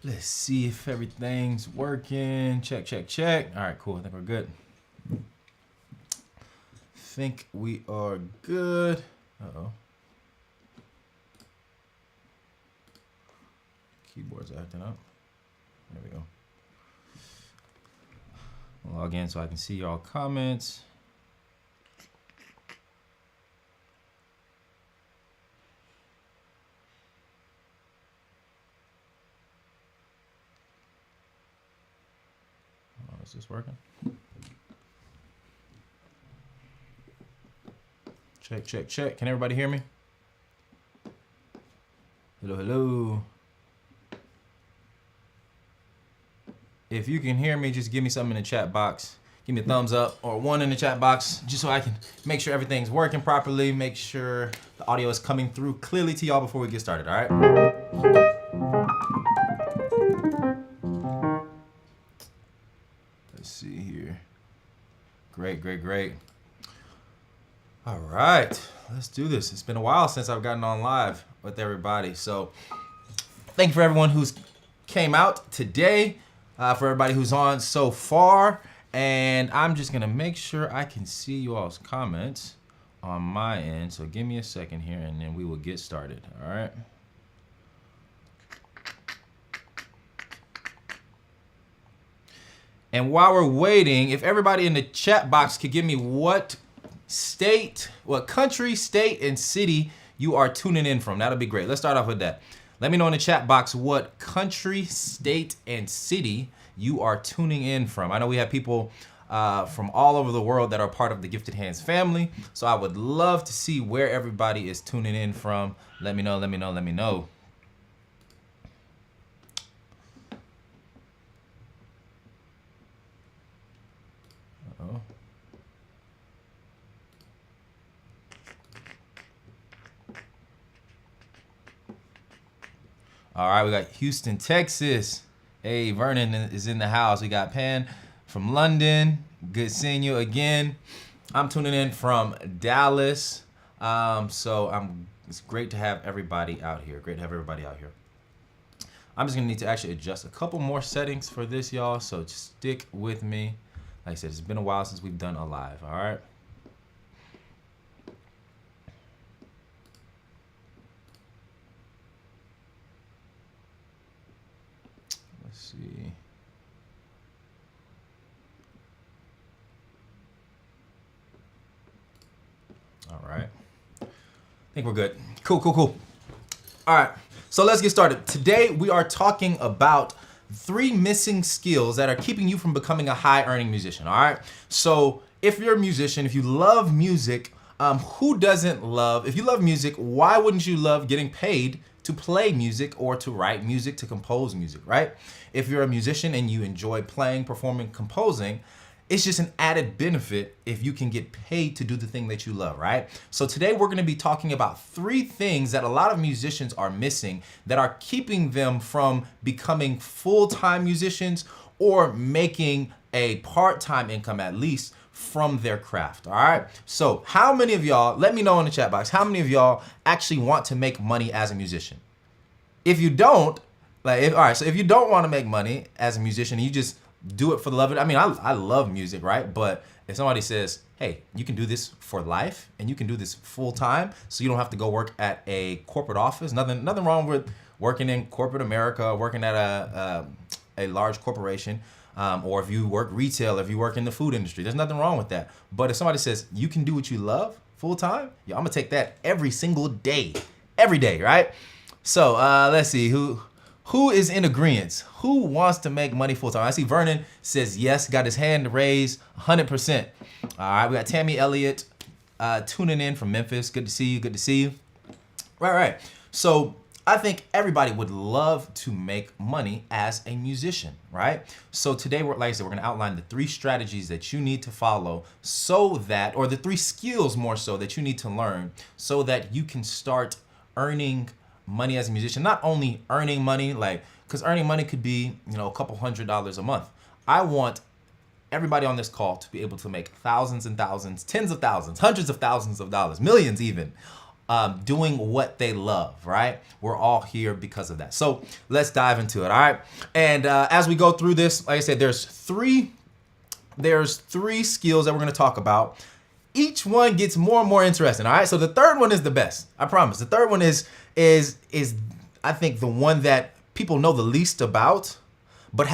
Let's see if everything's working. Check, check, check. All right, cool. I think we're good. Think we are good. Uh-oh. Keyboard's acting up. There we go. I'll log in so I can see y'all comments. Oh, is this working? Check, check, check. Can everybody hear me? Hello, hello. If you can hear me, just give me something in the chat box. Give me a thumbs up or one in the chat box, just so I can make sure everything's working properly, make sure the audio is coming through clearly to y'all before we get started, all right? Let's see here. Great, great, great. All right, let's do this. It's been a while since I've gotten on live with everybody. So thank you for everyone who's came out today, for everybody who's on so far. And I'm just gonna make sure I can see you all's comments on my end. So give me a second here and then we will get started, all right? And while we're waiting, if everybody in the chat box could give me what state, what country, state, and city you are tuning in from, that'll be great. Let's start off with that. Let me know in the chat box what country, state, and city you are tuning in from. I know we have people from all over the world that are part of the Gifted Hands family, so I would love to see where everybody is tuning in from. Let me know, let me know, let me know. Uh-oh. All right, we got Houston, Texas. Hey, Vernon is in the house. We got Pan from London. Good seeing you again. I'm tuning in from Dallas. It's great to have everybody out here. Great to have everybody out here. I'm just gonna need to actually adjust a couple more settings for this, y'all. So just stick with me. Like I said, it's been a while since we've done a live, all right? See. All right. I think we're good. Cool, cool, cool. All right. So let's get started. Today we are talking about 3 missing skills that are keeping you from becoming a high earning musician. All right. So if you're a musician, if you love music, who doesn't love, if you love music, why wouldn't you love getting paid to play music or to write music, to compose music, right? If you're a musician and you enjoy playing, performing, composing, it's just an added benefit if you can get paid to do the thing that you love, right? So today we're gonna be talking about 3 things that a lot of musicians are missing that are keeping them from becoming full-time musicians or making a part-time income at least from their craft, all right? So how many of y'all, let me know in the chat box, how many of y'all actually want to make money as a musician? If you don't, all right, so if you don't want to make money as a musician, and you just do it for the love of it. I mean, I love music, right? But if somebody says, hey, you can do this for life and you can do this full time, so you don't have to go work at a corporate office, nothing wrong with working in corporate America, working at a large corporation, or if you work retail, if you work in the food industry, there's nothing wrong with that. But if somebody says you can do what you love full time, yeah, I'm gonna take that every single day, every day, right? So let's see, who is in agreement? Who wants to make money full time? I see Vernon says yes, got his hand raised, 100%. All right, we got Tammy Elliott tuning in from Memphis. Good to see you, good to see you. Right. So I think everybody would love to make money as a musician, right? So today, like I said, we're gonna outline the 3 strategies that you need to follow so that, or the 3 skills more so that you need to learn so that you can start earning money as a musician. Not only earning money, because earning money could be, a couple $100s a month. I want everybody on this call to be able to make thousands and thousands, tens of thousands, hundreds of thousands of dollars, millions even, doing what they love, right? We're all here because of that. So let's dive into it, all right? And as we go through this, like I said, there's three skills that we're gonna talk about. Each one gets more and more interesting, all right? So the third one is the best, I promise. The third one is I think the one that people know the least about, but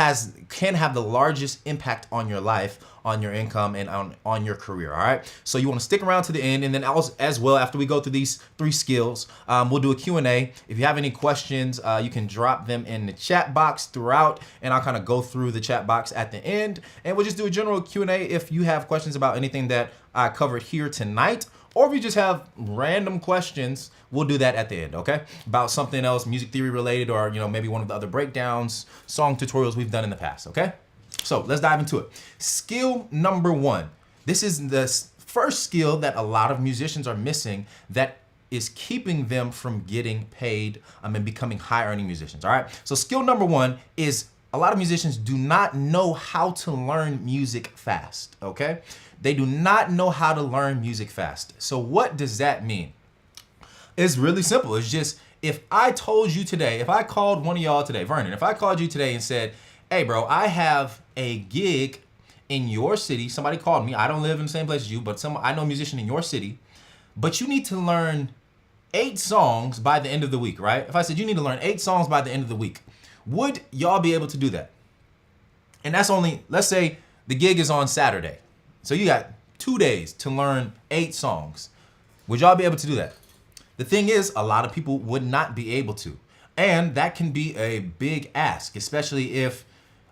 can have the largest impact on your life, on your income, and on your career, all right? So you wanna stick around to the end, and then as well, after we go through these three skills, we'll do a Q&A. If you have any questions, you can drop them in the chat box throughout, and I'll kind of go through the chat box at the end, and we'll just do a general Q&A if you have questions about anything that I covered here tonight, or if you just have random questions, we'll do that at the end, okay? About something else, music theory related, or maybe one of the other breakdowns, song tutorials we've done in the past, okay? So let's dive into it. Skill number one. This is the first skill that a lot of musicians are missing that is keeping them from getting paid and becoming high earning musicians, all right? So skill number one is a lot of musicians do not know how to learn music fast, okay? They do not know how to learn music fast. So what does that mean? It's really simple. It's just, if I told you today, if I called one of y'all today, Vernon, if I called you today and said, hey bro, I have a gig in your city. Somebody called me. I don't live in the same place as you, but I know a musician in your city, but you need to learn 8 songs by the end of the week, right? If I said you need to learn 8 songs by the end of the week, would y'all be able to do that? And that's only, let's say the gig is on Saturday. So you got 2 days to learn 8 songs. Would y'all be able to do that? The thing is, a lot of people would not be able to. And that can be a big ask, especially if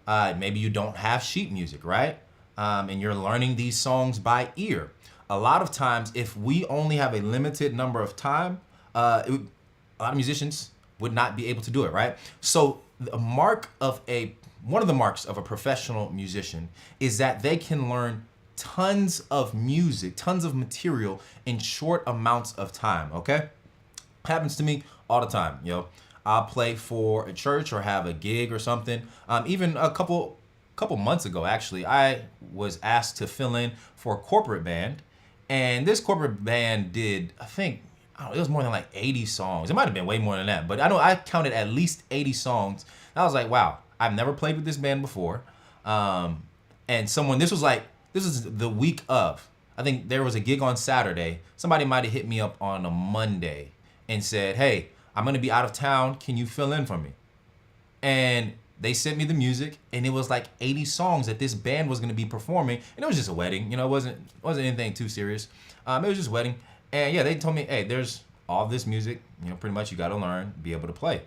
maybe you don't have sheet music, right? And you're learning these songs by ear. A lot of times, if we only have a limited number of time, a lot of musicians would not be able to do it, right? So one of the marks of a professional musician is that they can learn tons of music, tons of material in short amounts of time, okay? Happens to me all the time, I'll play for a church or have a gig or something. Even a couple months ago, actually, I was asked to fill in for a corporate band, and this corporate band did, I think, it was more than like 80 songs. It might have been way more than that, but I know I counted at least 80 songs. And I was like, wow, I've never played with this band before. And this is the week of, I think there was a gig on Saturday. Somebody might have hit me up on a Monday and said, hey, I'm gonna be out of town. Can you fill in for me? And they sent me the music, and it was like 80 songs that this band was gonna be performing. And it was just a wedding, it wasn't anything too serious. It was just a wedding. And yeah, they told me, hey, there's all this music, pretty much you gotta learn, be able to play.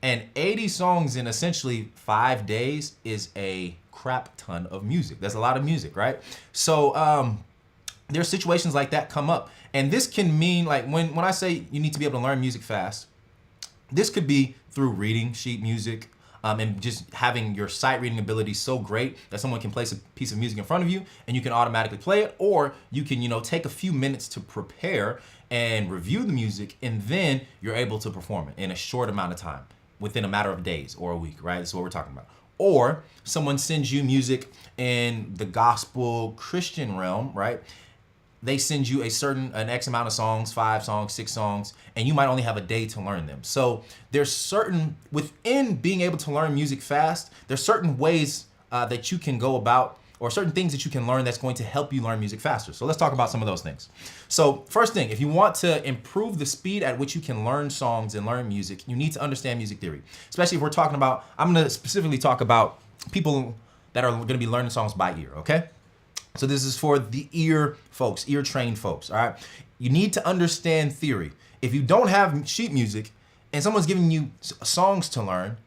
And 80 songs in essentially 5 days is a crap ton of music. That's a lot of music, right? So there's situations like that come up. And this can mean, like, when I say you need to be able to learn music fast, this could be through reading sheet music, and just having your sight reading ability so great that someone can place a piece of music in front of you and you can automatically play it, or you can, take a few minutes to prepare and review the music, and then you're able to perform it in a short amount of time, within a matter of days or a week, right? That's what we're talking about. Or someone sends you music in the gospel Christian realm, right? They send you an X amount of songs, 5 songs, 6 songs, and you might only have a day to learn them. So within being able to learn music fast, there's certain ways that you can go about, or certain things that you can learn that's going to help you learn music faster. So let's talk about some of those things. So first thing, if you want to improve the speed at which you can learn songs and learn music, you need to understand music theory. Especially if we're talking about, I'm gonna specifically talk about people that are gonna be learning songs by ear, okay? So this is for the ear folks, ear trained folks, all right? You need to understand theory. If you don't have sheet music and someone's giving you songs to learn,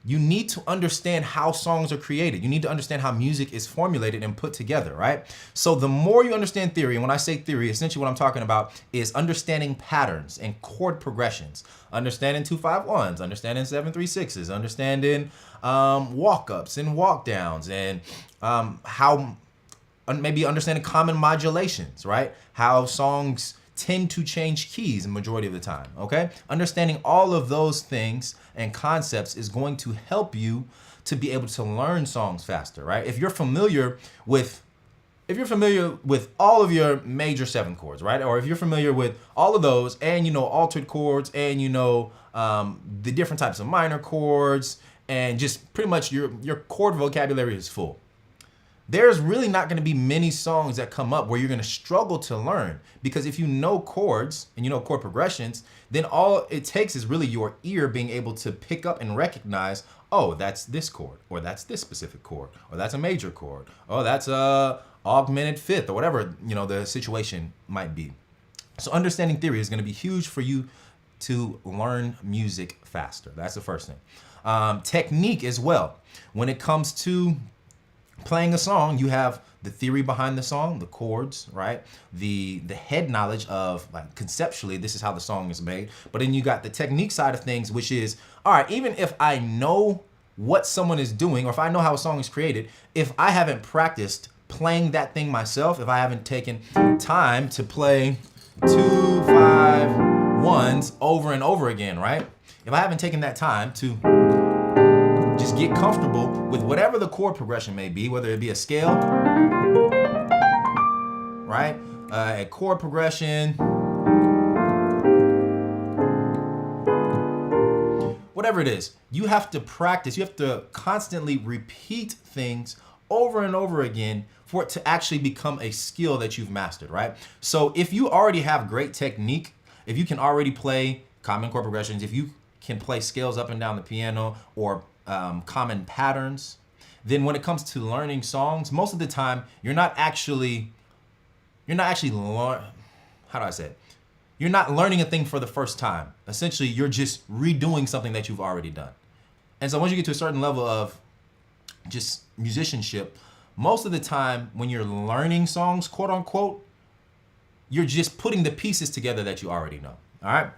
you need to understand how songs are created. You need to understand how music is formulated and put together, right? So the more you understand theory, and when I say theory, essentially what I'm talking about is understanding patterns and chord progressions, understanding 2-5-1s, understanding 7-3-6s, understanding walk-ups and walk-downs, and maybe understanding common modulations, right? How songs tend to change keys the majority of the time, okay? Understanding all of those things and concepts is going to help you to be able to learn songs faster, right? If you're familiar with if you're familiar with all of your major 7 chords, right? Or if you're familiar with all of those and you know altered chords and you know the different types of minor chords and just pretty much your chord vocabulary is full. There's really not going to be many songs that come up where you're going to struggle to learn, because if you know chords and you know chord progressions, then all it takes is really your ear being able to pick up and recognize, oh, that's this chord, or that's this specific chord, or that's a major chord, or that's a augmented fifth, or whatever, you know, the situation might be. So understanding theory is going to be huge for you to learn music faster. That's the first thing. Technique as well. When it comes to playing a song, you have the theory behind the song, the chords, right? The head knowledge of, like, conceptually, this is how the song is made. But then you got the technique side of things, which is, all right, even if I know what someone is doing, or if I know how a song is created, if I haven't practiced playing that thing myself, if I haven't taken time to play 2, 5, 1s over and over again, right? If I haven't taken that time to just get comfortable with whatever the chord progression may be, whether it be a scale, right? A chord progression, whatever it is, you have to practice. You have to constantly repeat things over and over again for it to actually become a skill that you've mastered, right? So if you already have great technique, if you can already play common chord progressions, if you can play scales up and down the piano, or common patterns, then when it comes to learning songs, most of the time you're not actually how do I say it? You're not learning a thing for the first time. Essentially, you're just redoing something that you've already done. And so once you get to a certain level of just musicianship, most of the time when you're learning songs, quote unquote, you're just putting the pieces together that you already know. All right.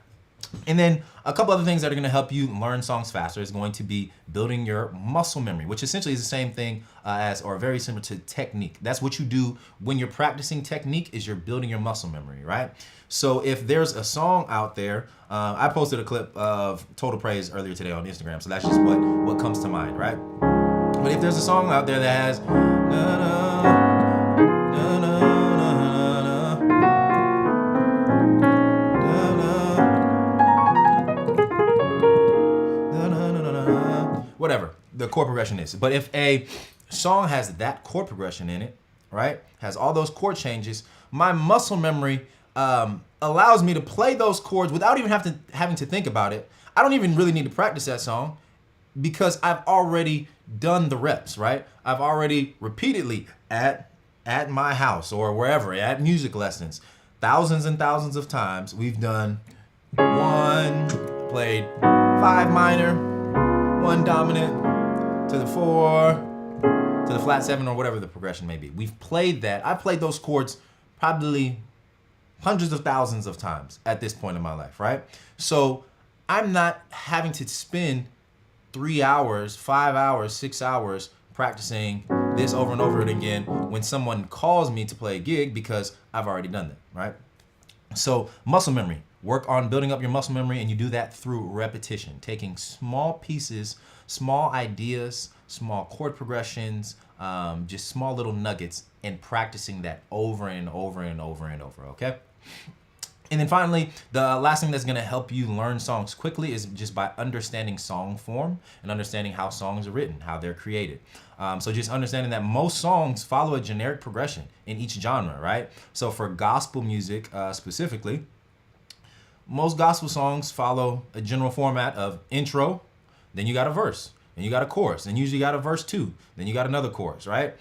And then a couple other things that are going to help you learn songs faster is going to be building your muscle memory, which essentially is the same thing or very similar to technique. That's what you do when you're practicing technique, is you're building your muscle memory, right? So if there's a song out there, I posted a clip of Total Praise earlier today on Instagram, so that's just what comes to mind, right? But if there's a song out there that has na, na, na, na, whatever the chord progression is. But if a song has that chord progression in it, right, has all those chord changes, my muscle memory allows me to play those chords without even having to think about it. I don't even really need to practice that song because I've already done the reps, right? I've already repeatedly at my house or wherever, at music lessons, thousands and thousands of times, we've done 1, played 5 minor, 1 dominant, to the 4, to the flat 7, or whatever the progression may be. We've played that. I've played those chords probably hundreds of thousands of times at this point in my life, right? So I'm not having to spend 3 hours, 5 hours, 6 hours practicing this over and over again when someone calls me to play a gig, because I've already done that, right? So muscle memory. Work on building up your muscle memory, and you do that through repetition, taking small pieces, small ideas, small chord progressions, just small little nuggets, and practicing that over and over and over and over, okay? And then finally, the last thing that's gonna help you learn songs quickly is just by understanding song form and understanding how songs are written, how they're created. So just understanding that most songs follow a generic progression in each genre, right? So for gospel music specifically, most gospel songs follow a general format of intro, then you got a verse, then you got a chorus, then usually you got a verse 2, then you got another chorus, right?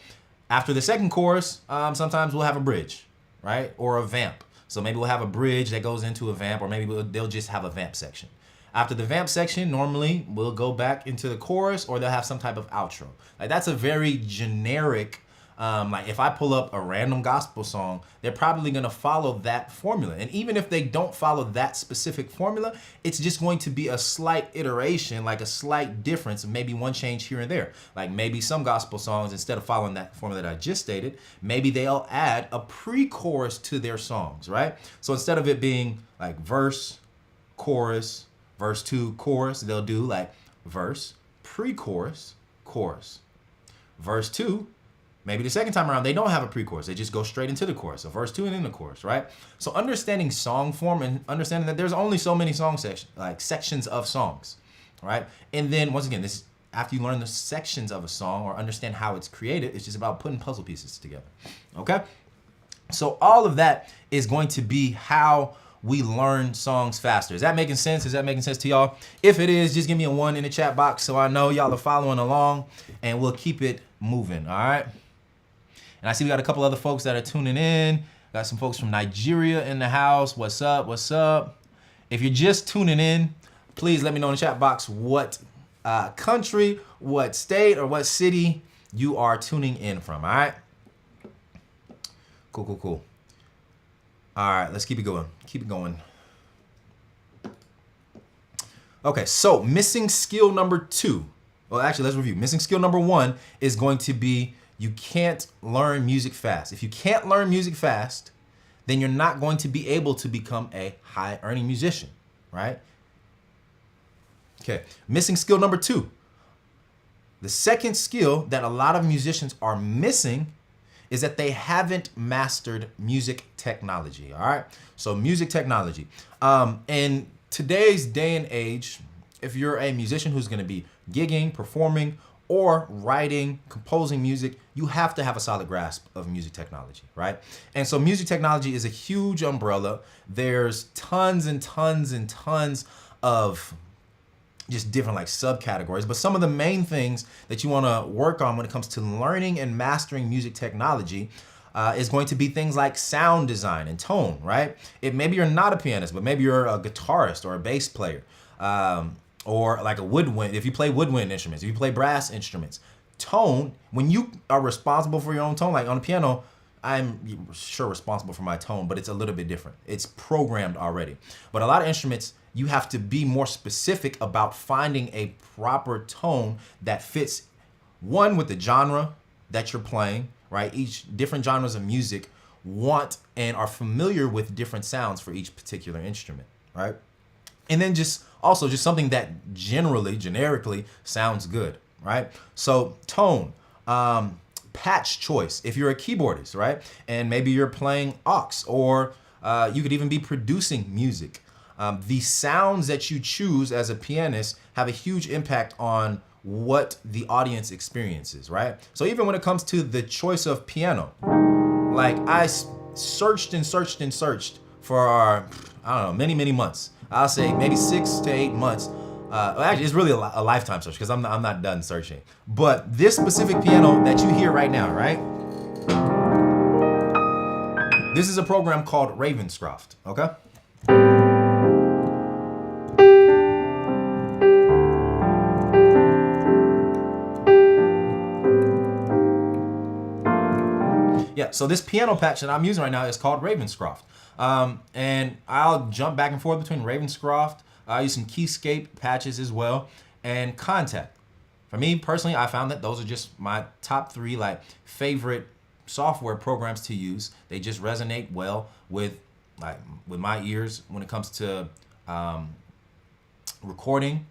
After the second chorus, sometimes we'll have a bridge, right? Or a vamp. So maybe we'll have a bridge that goes into a vamp, or maybe they'll just have a vamp section. After the vamp section, normally we'll go back into the chorus, or they'll have some type of outro. Like, that's a very generic, like if I pull up a random gospel song, they're probably gonna follow that formula. And even if they don't follow that specific formula, it's just going to be a slight iteration, like a slight difference, maybe one change here and there. Like maybe some gospel songs, instead of following that formula that I just stated, maybe they'll add a pre-chorus to their songs, right? So instead of it being like verse, chorus, verse 2, chorus, they'll do like verse, pre-chorus, chorus. Verse 2, Maybe the second time around, they don't have a pre-chorus. They just go straight into the chorus, a verse 2 and then the chorus, right? So understanding song form and understanding that there's only so many sections of songs, right? And then once again, this after you learn the sections of a song or understand how it's created, it's just about putting puzzle pieces together, okay? So all of that is going to be how we learn songs faster. Is that making sense? Is that making sense to y'all? If it is, just give me a 1 in the chat box so I know y'all are following along, and we'll keep it moving, all right? And I see we got a couple other folks that are tuning in. Got some folks from Nigeria in the house. What's up? What's up? If you're just tuning in, please let me know in the chat box what country, what state, or what city you are tuning in from, all right? Cool, cool, cool. All right, let's keep it going. Keep it going. Okay, so missing skill number 2. Well, actually, let's review. Missing skill number 1 is going to be you can't learn music fast. If you can't learn music fast, then you're not going to be able to become a high-earning musician, right? Okay, missing skill number 2. The second skill that a lot of musicians are missing is that they haven't mastered music technology, all right? So music technology. In today's day and age, if you're a musician who's gonna be gigging, performing, or writing, composing music, you have to have a solid grasp of music technology, right? And so music technology is a huge umbrella. There's tons and tons and tons of just different like subcategories, but some of the main things that you want to work on when it comes to learning and mastering music technology is going to be things like sound design and tone, right? Maybe you're not a pianist, but maybe you're a guitarist or a bass player, or like a woodwind. If you play woodwind instruments, if you play brass instruments, tone, when you are responsible for your own tone, like on the piano, I'm sure responsible for my tone, but it's a little bit different. It's programmed already. But a lot of instruments, you have to be more specific about finding a proper tone that fits, one, with the genre that you're playing, right? Each different genres of music want and are familiar with different sounds for each particular instrument, right? And then just something that generically sounds good, right? So tone, patch choice. If you're a keyboardist, right? And maybe you're playing aux, or you could even be producing music. The sounds that you choose as a pianist have a huge impact on what the audience experiences, right? So even when it comes to the choice of piano, like I searched and searched and searched for I don't know, many months. I'll say maybe 6 to 8 months. Actually, it's really a lifetime search because I'm not done searching. But this specific piano that you hear right now, right? This is a program called Ravenscroft, okay? Yeah, so this piano patch that I'm using right now is called Ravenscroft. And I'll jump back and forth between Ravenscroft. I use some Keyscape patches as well, and Contact. For me personally, I found that those are just my top 3 like favorite software programs to use. They just resonate well with my ears when it comes to recording,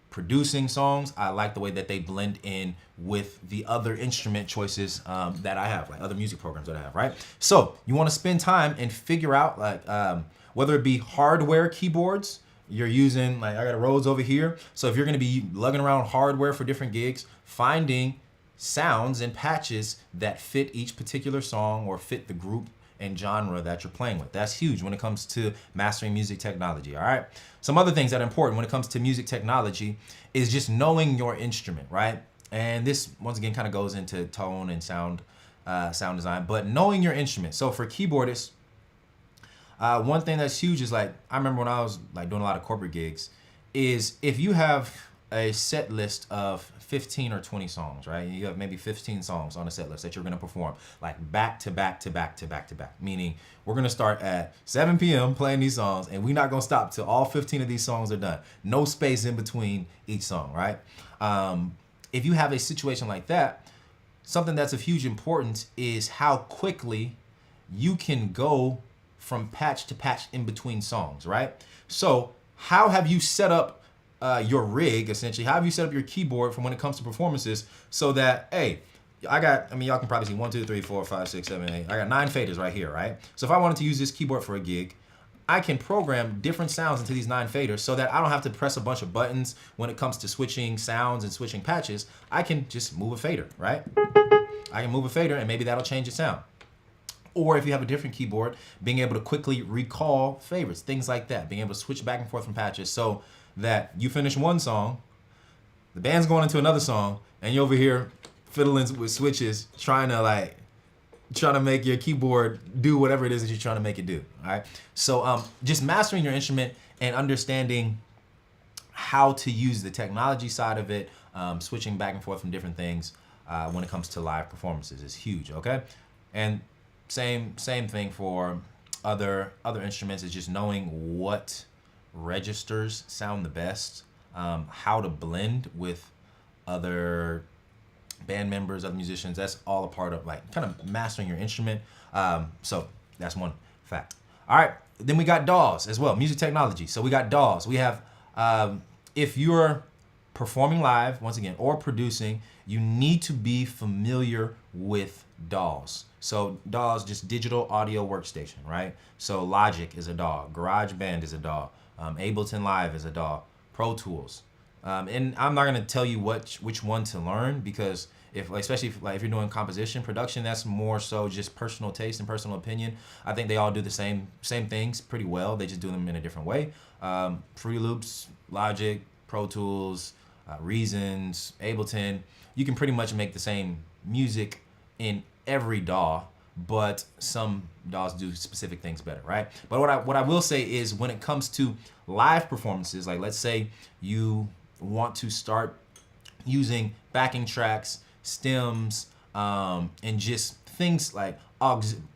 producing songs. I like the way that they blend in with the other instrument choices that I have, like other music programs that I have, right? So you want to spend time and figure out like whether it be hardware keyboards you're using, like I got a Rhodes over here. So if you're going to be lugging around hardware for different gigs, finding sounds and patches that fit each particular song or fit the group and genre that you're playing with. That's huge when it comes to mastering music technology, all right? Some other things that are important when it comes to music technology is just knowing your instrument, right? And this, once again, kind of goes into tone and sound design, but knowing your instrument. So for keyboardists, one thing that's huge is like, I remember when I was like doing a lot of corporate gigs, is if you have a set list of 15 or 20 songs, right? You have maybe 15 songs on a set list that you're gonna perform like back to back to back to back to back, meaning we're gonna start at 7 p.m. playing these songs and we're not gonna stop till all 15 of these songs are done. No space in between each song, right? If you have a situation like that, something that's of huge importance is how quickly you can go from patch to patch in between songs, right? So how have you set up your rig, essentially? How have you set up your keyboard from when it comes to performances so that, hey, I mean, y'all can probably see 1, 2, 3, 4, 5, 6, 7, 8. I got 9 faders right here, right? So if I wanted to use this keyboard for a gig, I can program different sounds into these 9 faders so that I don't have to press a bunch of buttons when it comes to switching sounds and switching patches. I can just move a fader, right? I can move a fader and maybe that'll change the sound. Or if you have a different keyboard, being able to quickly recall favorites, things like that, being able to switch back and forth from patches so that you finish one song, the band's going into another song, and you're over here fiddling with switches, trying to make your keyboard do whatever it is that you're trying to make it do. All right. So just mastering your instrument and understanding how to use the technology side of it, switching back and forth from different things when it comes to live performances is huge. Okay. And same thing for other instruments, is just knowing what registers sound the best, how to blend with other band members, other musicians. That's all a part of like kind of mastering your instrument. So that's one fact. All right, then we got DAWs as well, music technology. So we got DAWs. We have, if you're performing live, once again, or producing, you need to be familiar with DAWs. So DAWs, just digital audio workstation, right? So Logic is a DAW, GarageBand is a DAW, Ableton Live is a DAW, Pro Tools. And I'm not gonna tell you which one to learn, because especially if you're doing composition, production, that's more so just personal taste and personal opinion. I think they all do the same things pretty well. They just do them in a different way. Fruity Loops, Logic, Pro Tools, Reasons, Ableton. You can pretty much make the same music in every DAW, but some DAWs do specific things better, right? But what I will say is, when it comes to live performances, like let's say you want to start using backing tracks, stems, and just things like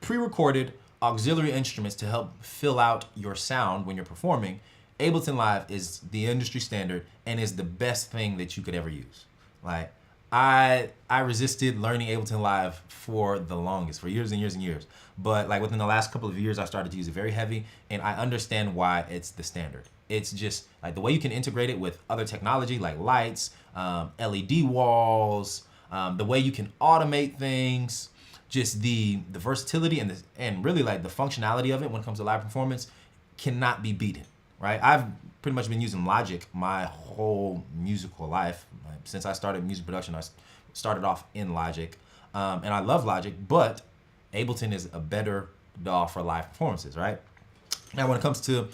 pre-recorded auxiliary instruments to help fill out your sound when you're performing, Ableton Live is the industry standard and is the best thing that you could ever use. Like, I resisted learning Ableton Live for the longest, for years and years and years. But like within the last couple of years, I started to use it very heavy, and I understand why it's the standard. It's just like the way you can integrate it with other technology like lights, LED walls, the way you can automate things, just the versatility and really like the functionality of it when it comes to live performance cannot be beaten, right? I've pretty much been using Logic my whole musical life. Since I started music production, I started off in Logic, and I love Logic, but Ableton is a better DAW for live performances, right? Now, when it comes to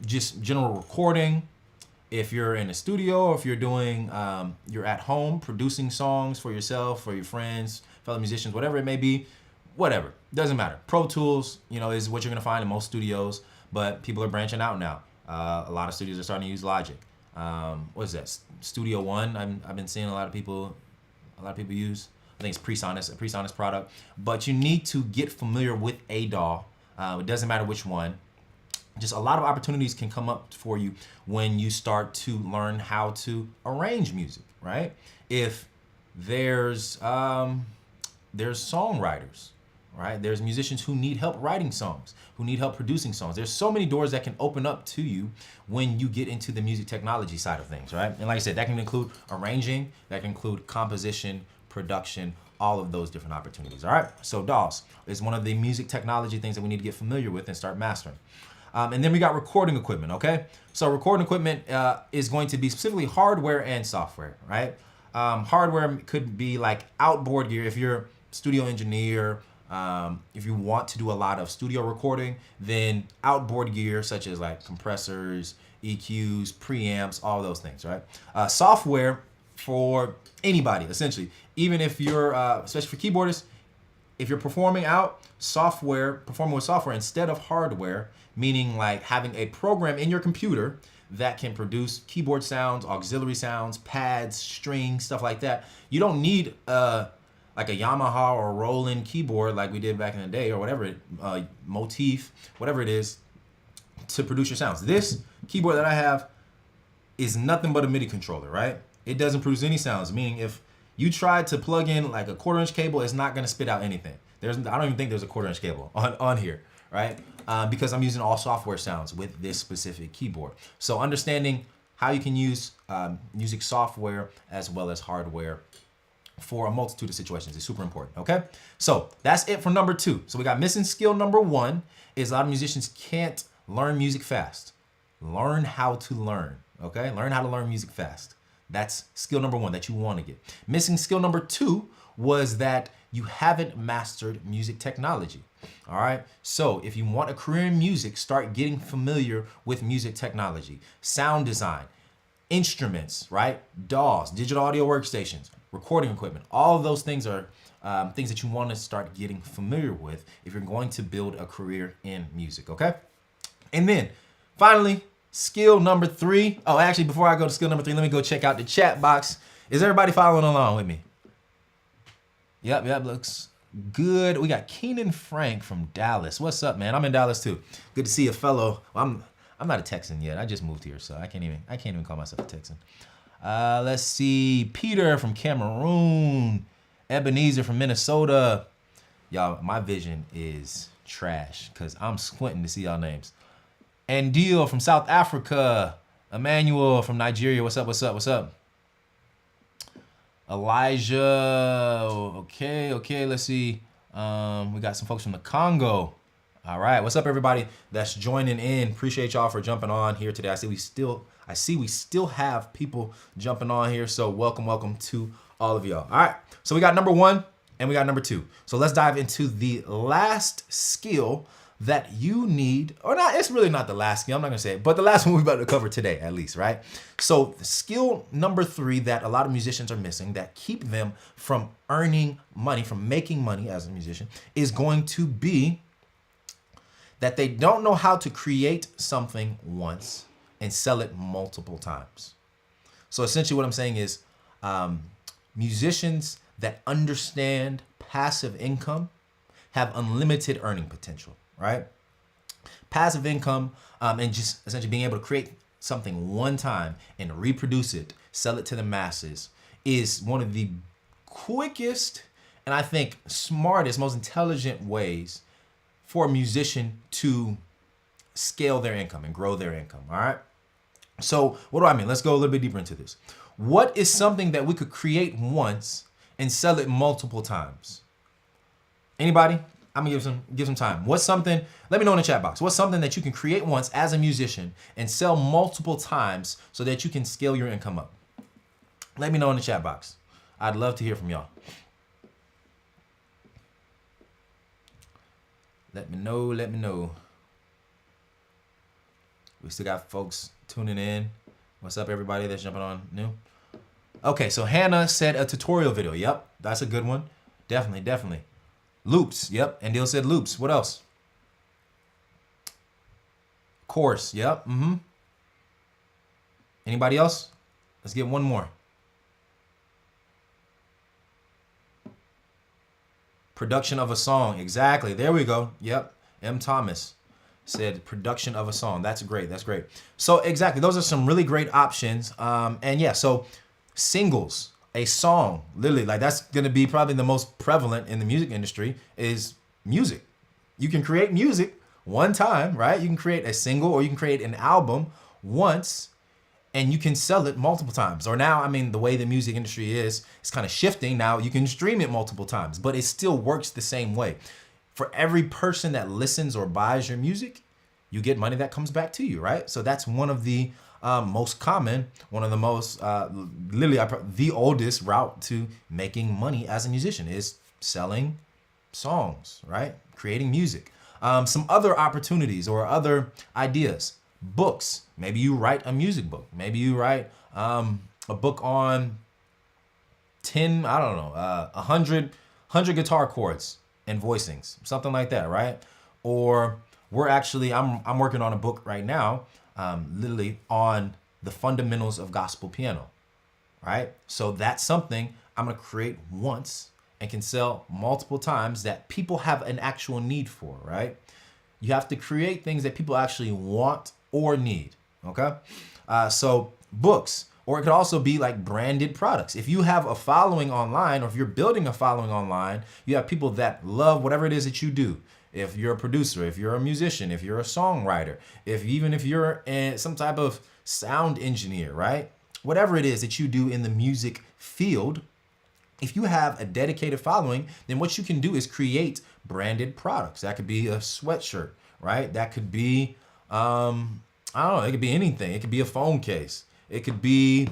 just general recording, if you're in a studio or if you're doing, you're at home producing songs for yourself, for your friends, fellow musicians, whatever it may be, whatever, doesn't matter. Pro Tools, is what you're gonna find in most studios, but people are branching out now. A lot of studios are starting to use Logic. What is that? Studio One. I've been seeing a lot of people use. I think it's a PreSonus product. But you need to get familiar with a DAW. It doesn't matter which one. Just a lot of opportunities can come up for you when you start to learn how to arrange music, right? If there's songwriters, right? There's musicians who need help writing songs, who need help producing songs. There's so many doors that can open up to you when you get into the music technology side of things, right? And like I said, that can include arranging, that can include composition, production, all of those different opportunities, all right? So DAWs is one of the music technology things that we need to get familiar with and start mastering. And then we got recording equipment, okay? So recording equipment is going to be specifically hardware and software, right? Hardware could be like outboard gear. If you're a studio engineer, if you want to do a lot of studio recording, then outboard gear such as like compressors, EQs, preamps, all those things, right? Software for anybody, essentially. Even if you're, especially for keyboardists, if you're performing with software instead of hardware, meaning like having a program in your computer that can produce keyboard sounds, auxiliary sounds, pads, strings, stuff like that. You don't need like a Yamaha or a Roland keyboard like we did back in the day, or whatever, Motif, whatever it is, to produce your sounds. This keyboard that I have is nothing but a MIDI controller, right? It doesn't produce any sounds, meaning if you try to plug in like a 1/4-inch cable, it's not gonna spit out anything. I don't even think there's a 1/4-inch cable on here, right? Because I'm using all software sounds with this specific keyboard. So understanding how you can use music software as well as hardware for a multitude of situations. It's super important, okay? So that's it for number 2. So we got missing skill number 1 is a lot of musicians can't learn music fast. Learn how to learn, okay? Learn how to learn music fast. That's skill number 1 that you want to get. Missing skill number 2 was that you haven't mastered music technology, all right? So if you want a career in music, start getting familiar with music technology, sound design, instruments, right? DAWs, digital audio workstations, recording equipment. All of those things are things that you want to start getting familiar with if you're going to build a career in music, okay? And then finally, skill number 3. Oh, actually, before I go to skill number 3, let me go check out the chat box. Is everybody following along with me? Yep, looks good. We got Keenan Frank from Dallas. What's up, man? I'm in Dallas too. Good to see a fellow. I'm not a Texan yet. I just moved here, so I can't even call myself a Texan. Let's see. Peter from Cameroon. Ebenezer from Minnesota. Y'all, my vision is trash because I'm squinting to see y'all names. Andil from South Africa. Emmanuel from Nigeria. What's up? Elijah. Okay. Let's see. We got some folks from the Congo. All right. What's up, everybody that's joining in? Appreciate y'all for jumping on here today. I see we still have people jumping on here. So welcome to all of y'all. All right. So we got number 1 and we got number 2. So let's dive into the last skill that you need, or not, it's really not the last skill, I'm not gonna say it, but the last one we're about to cover today, at least, right? So skill number 3 that a lot of musicians are missing that keep them from earning money, from making money as a musician, is going to be that they don't know how to create something once and sell it multiple times. So essentially what I'm saying is musicians that understand passive income have unlimited earning potential, right? Passive income and just essentially being able to create something one time and reproduce it, sell it to the masses is one of the quickest and I think smartest, most intelligent ways for a musician to scale their income and grow their income, all right? So what do I mean? Let's go a little bit deeper into this. What is something that we could create once and sell it multiple times? Anybody? I'm gonna give some time. What's something, let me know in the chat box. What's something that you can create once as a musician and sell multiple times so that you can scale your income up? Let me know in the chat box. I'd love to hear from y'all. Let me know. We still got folks tuning in. What's up, everybody that's jumping on new? Okay, so Hannah said a tutorial video. Yep, that's a good one. Definitely. Loops, yep. And Dil said loops. What else? Course, yep. Anybody else? Let's get one more. Production of a song. Exactly. There we go. Yep. M. Thomas said production of a song. That's great. So exactly. Those are some really great options. And yeah, so singles, a song, literally, like that's going to be probably the most prevalent in the music industry is music. You can create music one time, right? You can create a single or you can create an album once and you can sell it multiple times. Or now, I mean, the way the music industry is, it's kind of shifting. Now you can stream it multiple times, but it still works the same way. For every person that listens or buys your music, you get money that comes back to you, right? So that's one of the most common, one of the most, literally the oldest route to making money as a musician is selling songs, right? Creating music. Some other opportunities or other ideas, books. Maybe you write a music book. Maybe you write a book on 100 guitar chords and voicings, something like that, right? Or I'm working on a book right now, literally on the fundamentals of gospel piano, right? So that's something I'm gonna create once and can sell multiple times that people have an actual need for, right? You have to create things that people actually want or need, okay? So books, or it could also be like branded products. If you have a following online, or if you're building a following online, you have people that love whatever it is that you do. If you're a producer, if you're a musician, if you're a songwriter, even if you're some type of sound engineer, right? Whatever it is that you do in the music field, If you have a dedicated following, then what you can do is create branded products. That could be a sweatshirt, right? That could be, I don't know, it could be anything. It could be a phone case. It could be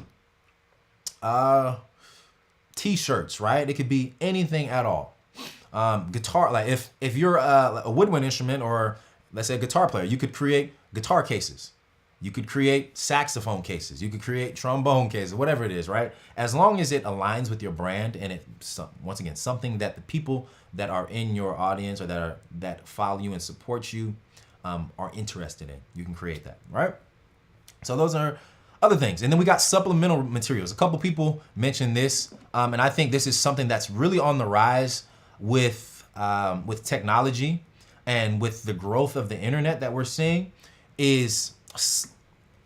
t-shirts, right? It could be anything at all. Guitar, like if you're a woodwind instrument, or let's say a guitar player, you could create guitar cases. You could create saxophone cases. You could create trombone cases, whatever it is, right? As long as it aligns with your brand and once again, something that the people that are in your audience or that follow you and support you are interested in, you can create that, right? So those are other things. And then we got supplemental materials. A couple people mentioned this, and I think this is something that's really on the rise with technology and with the growth of the internet that we're seeing, is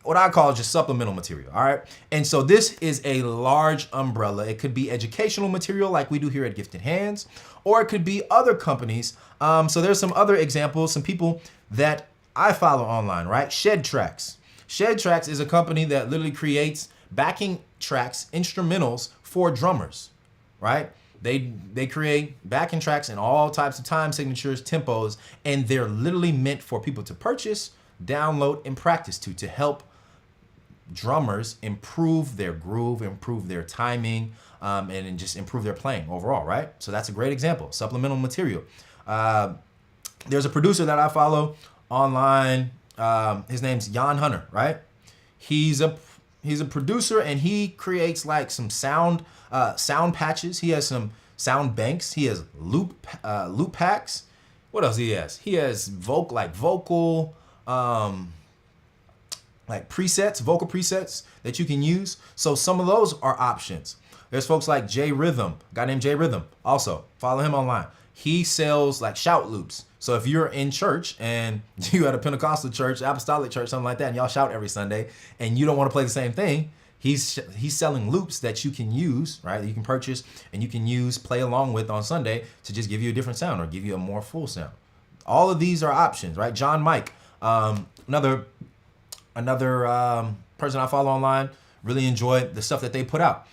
what I call just supplemental material, all right? And so this is a large umbrella. It could be educational material like we do here at Gifted Hands, or it could be other companies. So there's some other examples, some people that I follow online, right? Shed Tracks. Shed Tracks is a company that literally creates backing tracks, instrumentals for drummers, right? They create backing tracks in all types of time signatures, tempos, and they're literally meant for people to purchase, download, and practice to help drummers improve their groove, improve their timing, and just improve their playing overall, right? So that's a great example, supplemental material. There's a producer that I follow online. His name's Jan Hunter, right? He's a producer, and he creates like some sound patches. He has some sound banks. He has loop packs. What else he has? He has vocal presets, vocal presets that you can use. So some of those are options. There's folks like J Rhythm, a guy named J Rhythm. Also, follow him online. He sells like shout loops. So if you're in church and you at a Pentecostal church, apostolic church, something like that, and y'all shout every Sunday, and you don't want to play the same thing, he's selling loops that you can use, right? That you can purchase and you can use, play along with on Sunday to just give you a different sound or give you a more full sound. All of these are options, right? John Mike, another person I follow online, really enjoy the stuff that they put out.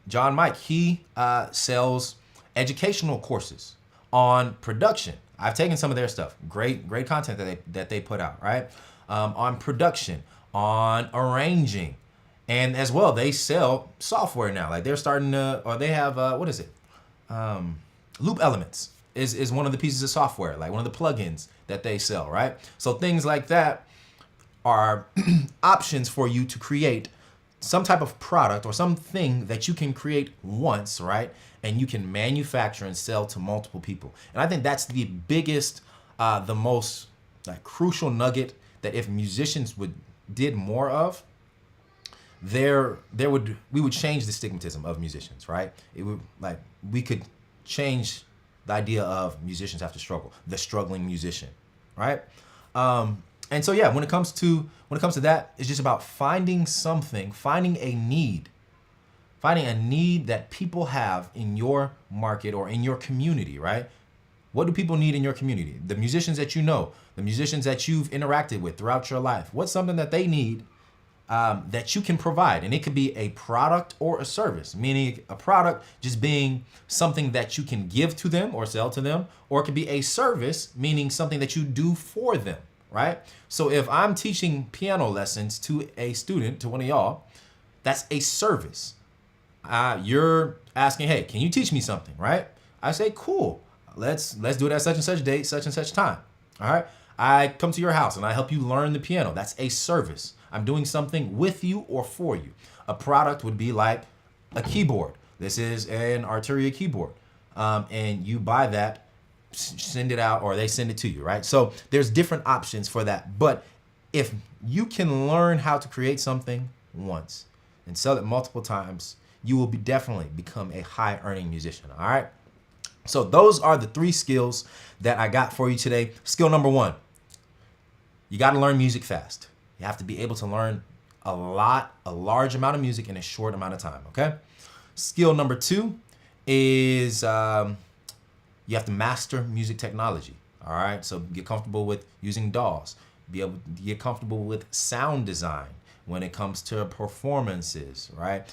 John Mike, he sells educational courses on production. I've taken some of their stuff. Great content that they put out, right? On production, on arranging, and as well, they sell software now. Like they're starting to, or they have Loop Elements is one of the pieces of software, like one of the plugins that they sell, right? So things like that are options for you to create some type of product or something that you can create once, right? And you can manufacture and sell to multiple people. And I think that's the biggest, the most like crucial nugget that if musicians did more of, we would change the stigmatism of musicians, right? It would, like, we could change the idea of musicians have to struggle, the struggling musician, right? And so, yeah, when it comes to that, it's just about finding a need that people have in your market or in your community, right? What do people need in your community? The musicians that you know, the musicians that you've interacted with throughout your life. What's something that they need that you can provide? And it could be a product or a service, meaning a product just being something that you can give to them or sell to them, or it could be a service, meaning something that you do for them, right? So if I'm teaching piano lessons to a student, to one of y'all, that's a service. You're asking, hey, can you teach me something, right? I say, cool. Let's do it at such and such date, such and such time. All right. I come to your house and I help you learn the piano. That's a service. I'm doing something with you or for you. A product would be like a keyboard. This is an Arturia keyboard. And you buy that, send it out, or they send it to you, right? So there's different options for that. But if you can learn how to create something once and sell it multiple times, you will definitely become a high earning musician, all right? So those are the 3 skills that I got for you today. Skill number 1, you got to learn music fast. You have to be able to learn a large amount of music in a short amount of time, okay? Skill number 2 is you have to master music technology, all right? So get comfortable with using DAWs, be able to get comfortable with sound design. when it comes to performances, right?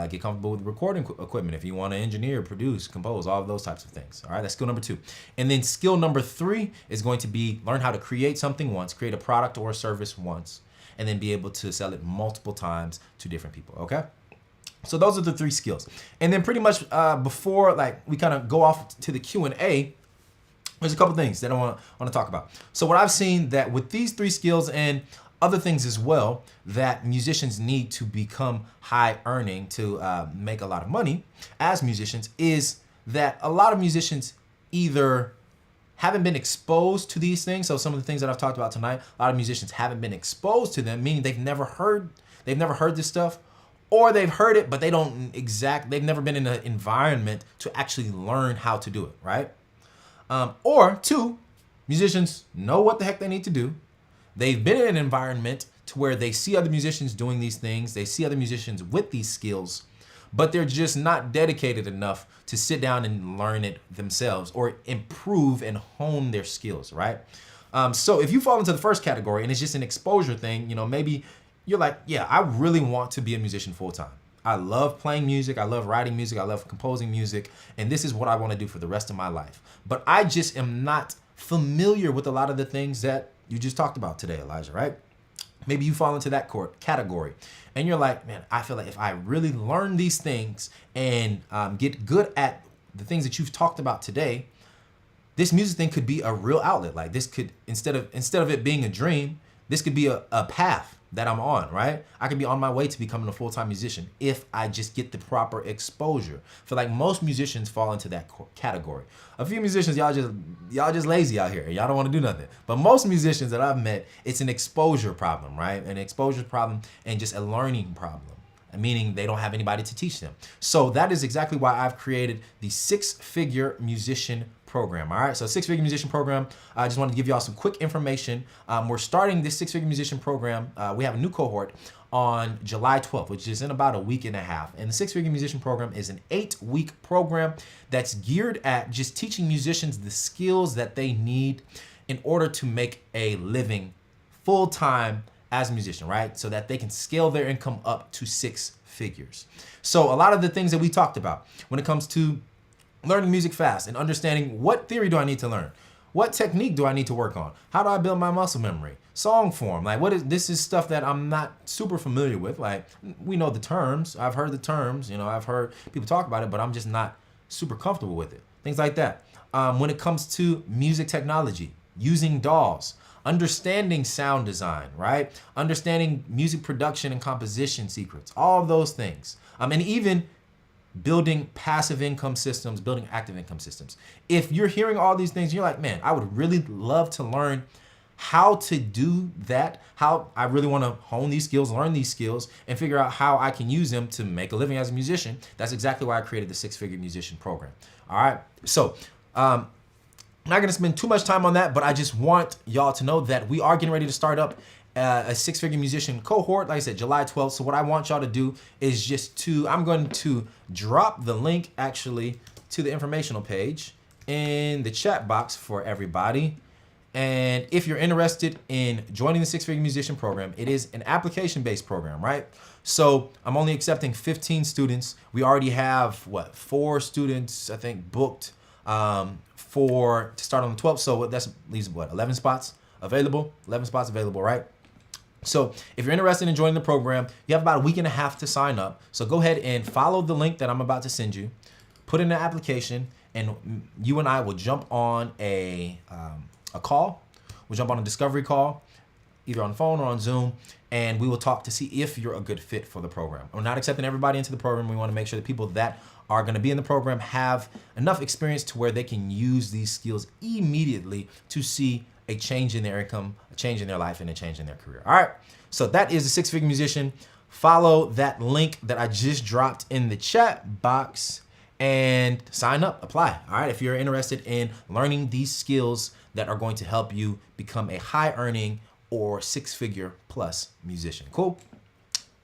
Get comfortable with recording equipment if you want to engineer, produce, compose, all of those types of things. All right, that's skill number 2. And then skill number 3 is going to be learn how to create something once, create a product or a service once, and then be able to sell it multiple times to different people, okay? So those are the 3 skills. And then pretty much before we kind of go off to the Q&A, there's a couple things that I want to talk about. So what I've seen that with these 3 skills and other things as well that musicians need to become high earning to make a lot of money as musicians is that a lot of musicians either haven't been exposed to these things. So some of the things that I've talked about tonight, a lot of musicians haven't been exposed to them, meaning they've never heard this stuff, or they've heard it, but they've never been in an environment to actually learn how to do it, right? Or 2, musicians know what the heck they need to do. They've been in an environment to where they see other musicians doing these things. They see other musicians with these skills, but they're just not dedicated enough to sit down and learn it themselves or improve and hone their skills, right? So if you fall into the first category and it's just an exposure thing, maybe you're like, yeah, I really want to be a musician full time. I love playing music. I love writing music. I love composing music. And this is what I want to do for the rest of my life. But I just am not familiar with a lot of the things that you just talked about today, Elijah, right? Maybe you fall into that category and you're like, man, I feel like if I really learn these things and get good at the things that you've talked about today, this music thing could be a real outlet. Like this could, instead of it being a dream, this could be a path that I'm on, right? I could be on my way to becoming a full-time musician if I just get the proper exposure. I feel like most musicians fall into that category. A few musicians, y'all just lazy out here. Y'all don't want to do nothing. But most musicians that I've met, it's an exposure problem, right? An exposure problem and just a learning problem, meaning they don't have anybody to teach them. So that is exactly why I've created the 6-figure musician program. All right, so 6-figure musician program. I just wanted to give y'all some quick information. We're starting this 6-figure musician program. We have a new cohort on July 12th, which is in about a week and a half. And the 6-figure musician program is an 8-week program that's geared at just teaching musicians the skills that they need in order to make a living full-time as a musician, right? So that they can scale their income up to 6 figures. So a lot of the things that we talked about when it comes to learning music fast and understanding what theory do I need to learn? What technique do I need to work on? How do I build my muscle memory? Song form, this is stuff that I'm not super familiar with. Like, we know the terms. I've heard the terms, I've heard people talk about it, but I'm just not super comfortable with it. Things like that. When it comes to music technology, using DAWs, understanding sound design, right? Understanding music production and composition secrets, all of those things. And even building passive income systems, building active income systems. If you're hearing all these things, you're like, man, I would really love to learn how to do that, how I really want to hone these skills, learn these skills, and figure out how I can use them to make a living as a musician. That's exactly why I created the 6-figure musician program. All right, so I'm not going to spend too much time on that, but I just want y'all to know that we are getting ready to start up a 6-figure musician cohort, like I said, July 12th. So what I want y'all to do is I'm going to drop the link actually to the informational page in the chat box for everybody. And if you're interested in joining the 6-figure musician program, it is an application-based program, right? So I'm only accepting 15 students. We already have 4 students, I think, booked to start on the 12th. So that leaves 11 spots available. 11 spots available, right? So if you're interested in joining the program, you have about a week and a half to sign up. So go ahead and follow the link that I'm about to send you, put in the application, and you and I will jump on a call. We'll jump on a discovery call, either on the phone or on Zoom, and we will talk to see if you're a good fit for the program. We're not accepting everybody into the program. We want to make sure that people that are going to be in the program have enough experience to where they can use these skills immediately to see a change in their income, a change in their life, and a change in their career. All right, so that is the 6-figure musician. Follow that link that I just dropped in the chat box and sign up, apply. All right, if you're interested in learning these skills that are going to help you become a high earning or 6-figure plus musician. Cool.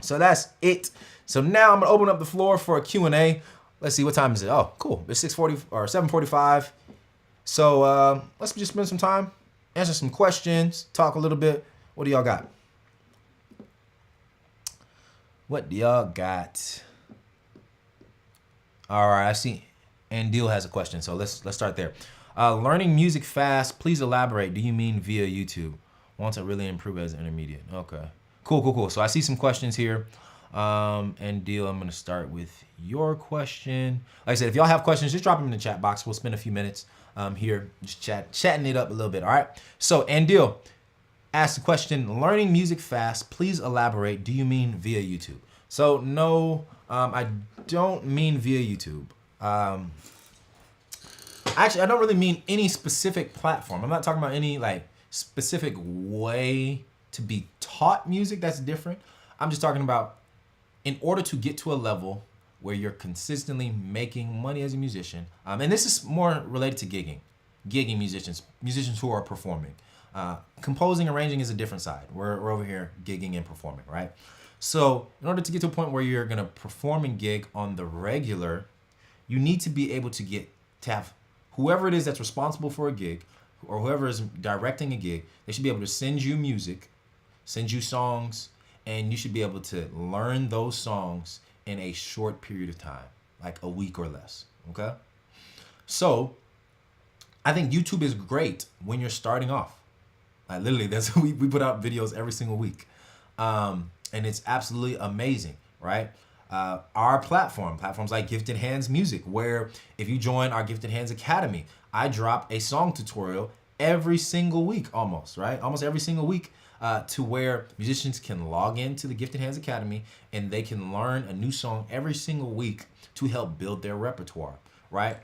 So that's it. So now I'm gonna open up the floor for a Q&A. Let's see, what time is it? Oh, cool. It's 6:40 or 7:45. So let's just spend some time, answer some questions, talk a little bit. What do y'all got? What do y'all got? All right, I see. And Deal has a question, so let's start there. Learning music fast. Please elaborate. Do you mean via YouTube? Want to really improve as an intermediate? Okay. Cool. So I see some questions here. And Deal, I'm gonna start with your question. Like I said, if y'all have questions, just drop them in the chat box. We'll spend a few minutes here just chatting it up a little bit. All right. So and Deal asked the question: learning music fast. Please elaborate. Do you mean via YouTube? So no, I don't mean via YouTube. Actually, I don't really mean any specific platform. I'm not talking about any like specific way to be taught music. That's different. I'm just talking about in order to get to a level where you're consistently making money as a musician. And this is more related to gigging musicians who are performing. Composing, arranging is a different side. We're over here gigging and performing, right? So in order to get to a point where you're gonna perform and gig on the regular, you need to be able to have whoever it is that's responsible for a gig or whoever is directing a gig, they should be able to send you music, send you songs, and you should be able to learn those songs in a short period of time, like a week or less, okay? So I think YouTube is great when you're starting off. Like literally, we put out videos every single week. And it's absolutely amazing, right? Our platforms like Gifted Hands Music, where if you join our Gifted Hands Academy, I drop a song tutorial every single week almost, right? Almost every single week to where musicians can log into the Gifted Hands Academy and they can learn a new song every single week to help build their repertoire, right?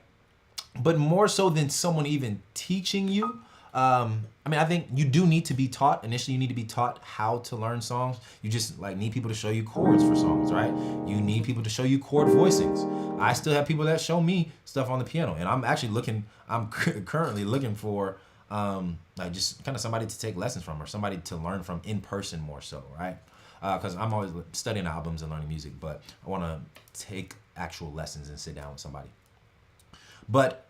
But more so than someone even teaching you, I think you do need to be taught. Initially, you need to be taught how to learn songs. You just like need people to show you chords for songs, right? You need people to show you chord voicings. I still have people that show me stuff on the piano, and I'm currently looking for like just kind of somebody to take lessons from or somebody to learn from in person more so, right? Because I'm always studying albums and learning music, but I want to take actual lessons and sit down with somebody. But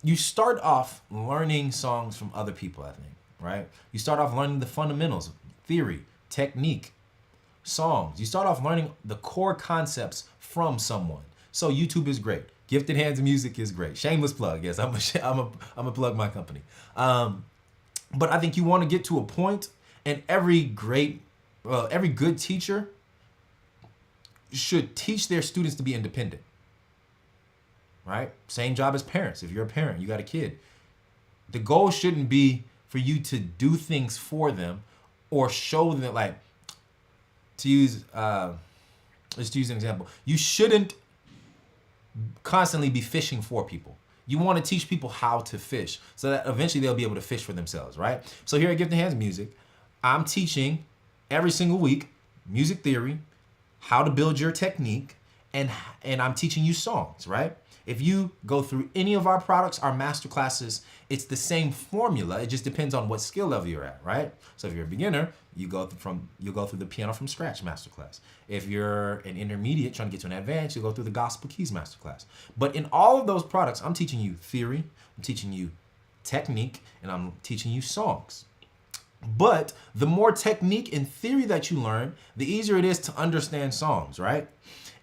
you start off learning songs from other people, I think, right? You start off learning the fundamentals, theory, technique, songs. You start off learning the core concepts from someone. So YouTube is great. Gifted Hands Music is great. Shameless plug, yes. I'm a plug my company. But I think you want to get to a point, and every good teacher should teach their students to be independent. Right? Same job as parents. If you're a parent, you got a kid. The goal shouldn't be for you to do things for them or show them, like, let's use an example. You shouldn't constantly be fishing for people. You want to teach people how to fish so that eventually they'll be able to fish for themselves, right? So here at Gifted Hands Music, I'm teaching every single week music theory, how to build your technique, and I'm teaching you songs, right? If you go through any of our products, our master classes, it's the same formula. It just depends on what skill level you're at, right? So if you're a beginner, you'll go through the piano from scratch masterclass. If you're an intermediate trying to get to an advanced, you'll go through the gospel keys masterclass. But in all of those products, I'm teaching you theory, I'm teaching you technique, and I'm teaching you songs. But the more technique and theory that you learn, the easier it is to understand songs, right?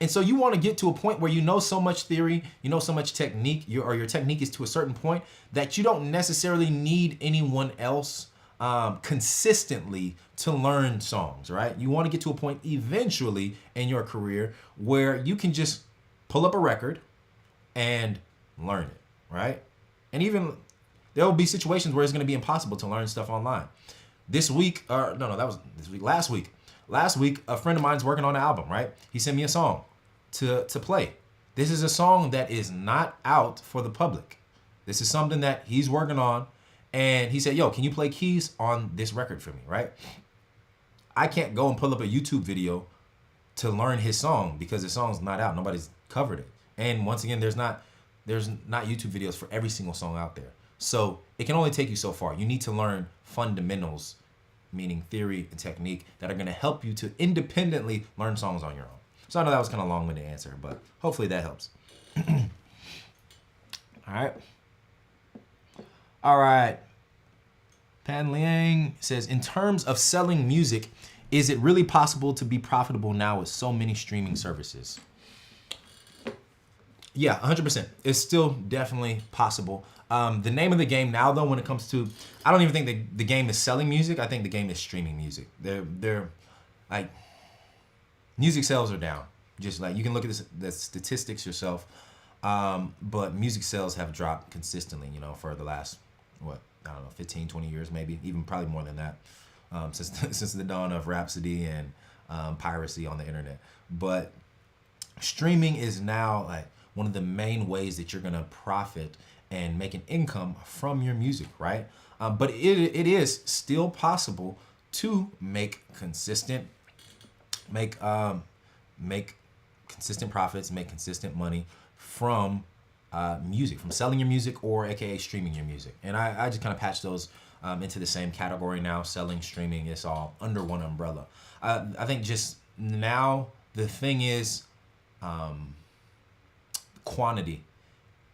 And so you want to get to a point where you know so much theory, you know so much technique, your technique is to a certain point that you don't necessarily need anyone else consistently to learn songs, right? You want to get to a point eventually in your career where you can just pull up a record and learn it, right? And even there will be situations where it's going to be impossible to learn stuff online. Last week, a friend of mine's working on an album, right? He sent me a song to play. This is a song that is not out for the public. This is something that he's working on. And he said, yo, can you play keys on this record for me, right? I can't go and pull up a YouTube video to learn his song because the song's not out. Nobody's covered it. And once again, there's not YouTube videos for every single song out there. So it can only take you so far. You need to learn fundamentals, meaning theory and technique, that are going to help you to independently learn songs on your own. So I know that was kind of a long-winded answer, but hopefully that helps. All right. Pan Liang says, in terms of selling music, Is it really possible to be profitable now with so many streaming services? Yeah, 100%. It's still definitely possible. The name of the game now, though, when it comes to, I don't even think the game is selling music. I think the game is streaming music. They're like, music sales are down. Just like, you can look at the statistics yourself. But music sales have dropped consistently, you know, for the last, what, I don't know, 15, 20 years, maybe, even probably more than that, since the dawn of Rhapsody and piracy on the internet. But streaming is now like one of the main ways that you're gonna profit and make an income from your music, right? But it is still possible to make consistent profits, make consistent money from music, from selling your music, or AKA streaming your music. And I just kind of patch those into the same category now. Selling, streaming, it's all under one umbrella. I think just now the thing is quantity.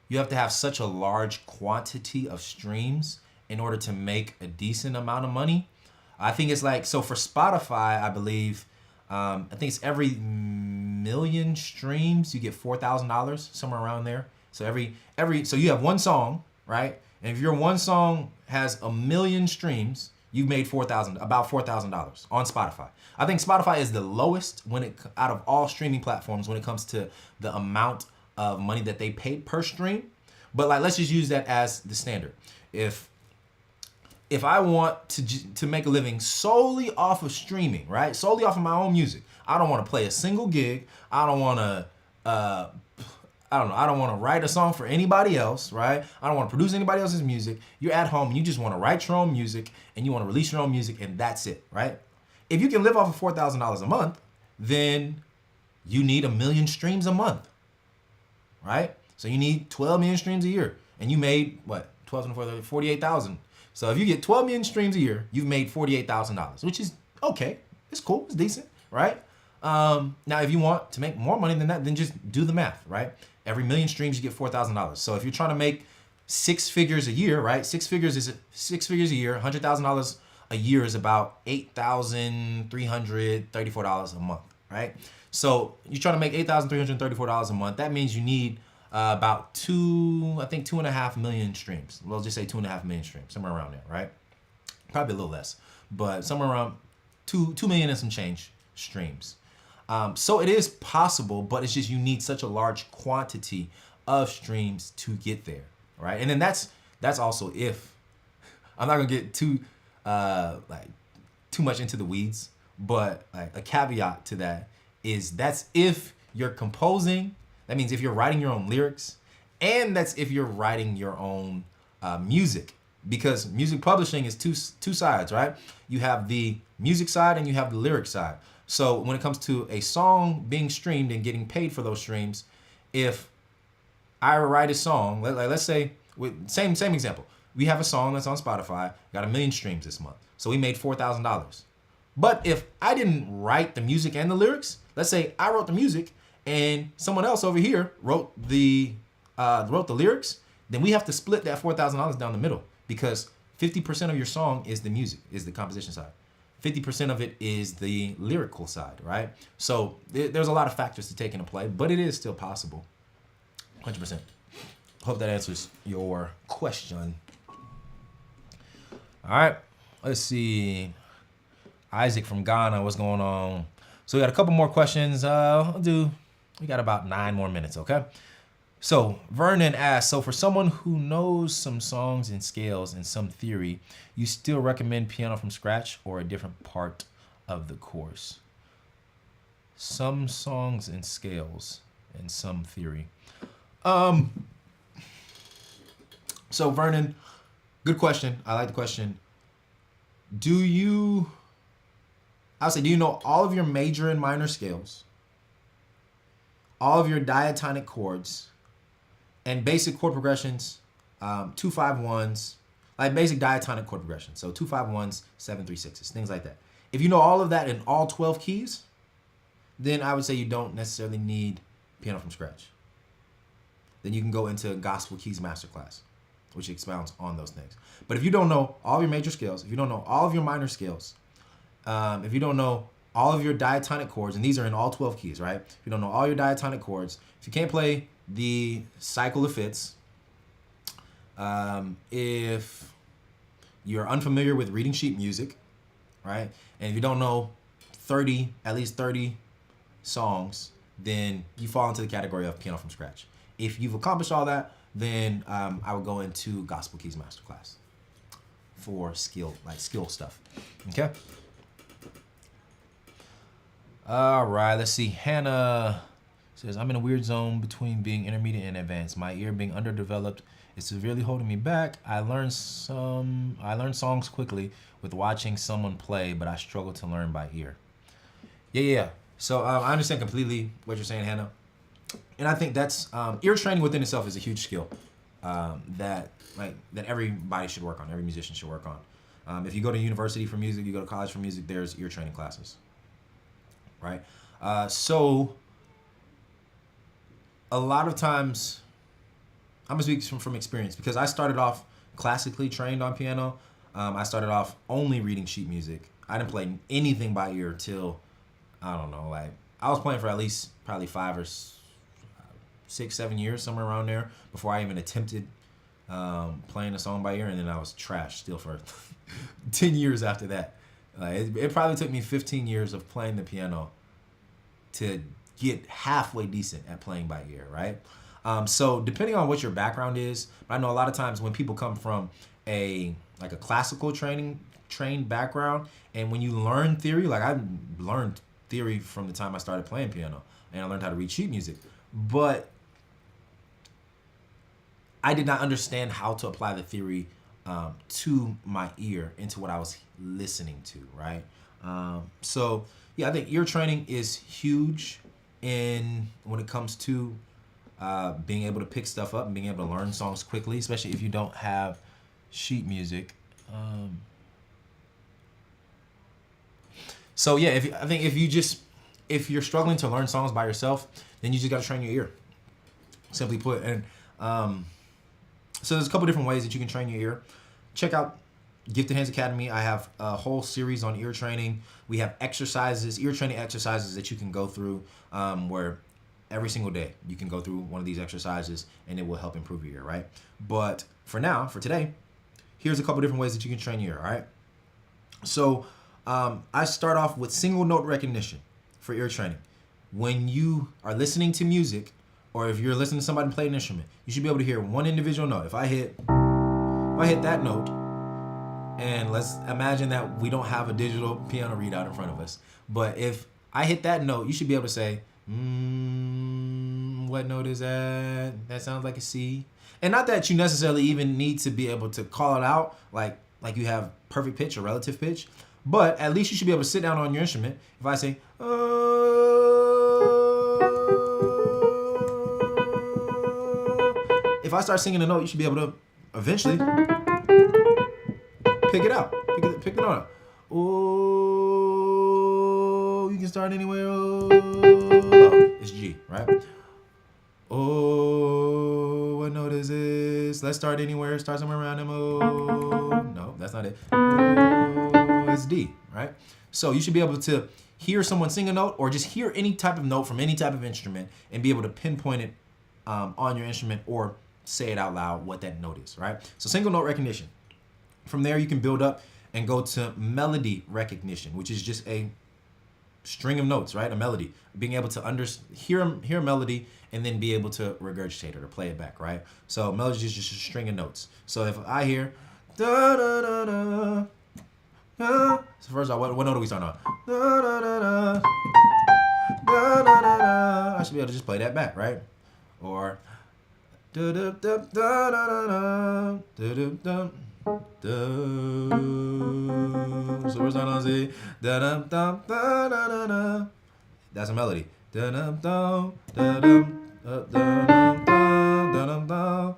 You have to have such a large quantity of streams in order to make a decent amount of money. I think it's like, so for Spotify, I believe, I think it's every million streams you get $4,000, somewhere around there. So so you have one song, right? And if your one song has 1 million streams, you've made about $4,000 on Spotify. I think Spotify is the lowest out of all streaming platforms when it comes to the amount of money that they pay per stream. But like, let's just use that as the standard. If I want to make a living solely off of streaming, right? Solely off of my own music. I don't want to play a single gig. I don't want to, I don't want to write a song for anybody else, right? I don't want to produce anybody else's music. You're at home and you just want to write your own music and you want to release your own music, and that's it, right? If you can live off of $4,000 a month, then you need 1 million streams a month, right? So you need 12 million streams a year, and you made what? 12 and 4, 48,000. So if you get 12 million streams a year, you've made $48,000, which is okay. It's cool. It's decent, right? Now, if you want to make more money than that, then just do the math, right? Every 1 million streams, you get $4,000. So if you're trying to make 6 figures a year, right? 6 figures a year. $100,000 a year is about $8,334 a month, right? So you're trying to make $8,334 a month. That means you need about 2.5 million streams. We'll just say 2.5 million streams, somewhere around there, right? Probably a little less, but somewhere around 2 million and some change streams. So it is possible, but it's just you need such a large quantity of streams to get there, right? And then that's also if I'm not gonna get too much into the weeds, but like a caveat to that is that's if you're composing. That means if you're writing your own lyrics, and that's if you're writing your own music, because music publishing is two sides, right? You have the music side and you have the lyric side. So when it comes to a song being streamed and getting paid for those streams, if I write a song, let's say, same example, we have a song that's on Spotify, got 1 million streams this month, so we made $4,000. But if I didn't write the music and the lyrics, let's say I wrote the music and someone else over here wrote the lyrics, then we have to split that $4,000 down the middle, because 50% of your song is the music, is the composition side. 50% of it is the lyrical side, right? So there's a lot of factors to take into play, but it is still possible. 100%. Hope that answers your question. All right, let's see. Isaac from Ghana, what's going on? So we got a couple more questions. We got about 9 more minutes, okay? So Vernon asks, so for someone who knows some songs and scales and some theory, you still recommend piano from scratch or a different part of the course? Some songs and scales and some theory. So Vernon, good question. I like the question. Do you know all of your major and minor scales, all of your diatonic chords, and basic chord progressions, 2-5-1s, like basic diatonic chord progressions. So 2-5-1s, 7-3-6s, things like that. If you know all of that in all 12 keys, then I would say you don't necessarily need piano from scratch. Then you can go into Gospel Keys Masterclass, which expounds on those things. But if you don't know all of your major scales, if you don't know all of your minor scales, if you don't know all of your diatonic chords, and these are in all 12 keys, right? If you don't know all your diatonic chords, if you can't play the cycle of fifths, if you're unfamiliar with reading sheet music, right? And if you don't know at least 30 songs, then you fall into the category of piano from scratch. If you've accomplished all that, then I would go into Gospel Keys Masterclass for skill stuff. Okay. All right, let's see. Hannah says, I'm in a weird zone between being intermediate and advanced. My ear being underdeveloped is severely holding me back. I learn songs quickly with watching someone play, but I struggle to learn by ear. Yeah. So I understand completely what you're saying, Hannah. And I think that's ear training within itself is a huge skill that everybody should work on. Every musician should work on. If you go to university for music, you go to college for music, there's ear training classes, right? So a lot of times, I'm gonna speak from experience because I started off classically trained on piano. I started off only reading sheet music. I didn't play anything by ear till, I don't know, like I was playing for at least probably 5 or 6, 7 years, somewhere around there, before I even attempted playing a song by ear, and then I was trash still for 10 years after that. It probably took me 15 years of playing the piano to get halfway decent at playing by ear, right? So depending on what your background is, I know a lot of times when people come from a classical trained background, and when you learn theory, like I learned theory from the time I started playing piano, and I learned how to read sheet music, but I did not understand how to apply the theory to my ear, into what I was listening to, right? So yeah, I think ear training is huge when it comes to being able to pick stuff up and being able to learn songs quickly, especially if you don't have sheet music. So yeah, if you're struggling to learn songs by yourself, then you just got to train your ear. Simply put, and so there's a couple different ways that you can train your ear. Check out Gifted Hands Academy. I have a whole series on ear training. We have ear training exercises that you can go through, where every single day you can go through one of these exercises and it will help improve your ear, right? But for today, here's a couple different ways that you can train your ear, all right? So I start off with single note recognition for ear training. When you are listening to music, or if you're listening to somebody play an instrument, you should be able to hear one individual note. If I hit that note, and let's imagine that we don't have a digital piano readout in front of us, but if I hit that note, you should be able to say, what note is that? That sounds like a C. And not that you necessarily even need to be able to call it out like you have perfect pitch or relative pitch, but at least you should be able to sit down on your instrument. If I say, if I start singing a note, you should be able to eventually pick it out. Pick the note out. Oh, you can start anywhere. Oh, it's G, right? Oh, what note is this? Let's start anywhere. Start somewhere around M. Oh, no, that's not it. Oh, it's D, right? So you should be able to hear someone sing a note, or just hear any type of note from any type of instrument and be able to pinpoint it on your instrument, or say it out loud what that note is, right? So single note recognition. From there, you can build up and go to melody recognition, which is just a string of notes, right? A melody. Being able to hear a melody and then be able to regurgitate it or play it back, right? So melody is just a string of notes. So if I hear da da da da, da, so first of all, what note are we starting on? Da da da da, da da da da. I should be able to just play that back, right? Or da da da da da da da da da. So we're starting on Z. Da da da da da da. That's a melody. Da da da da da da da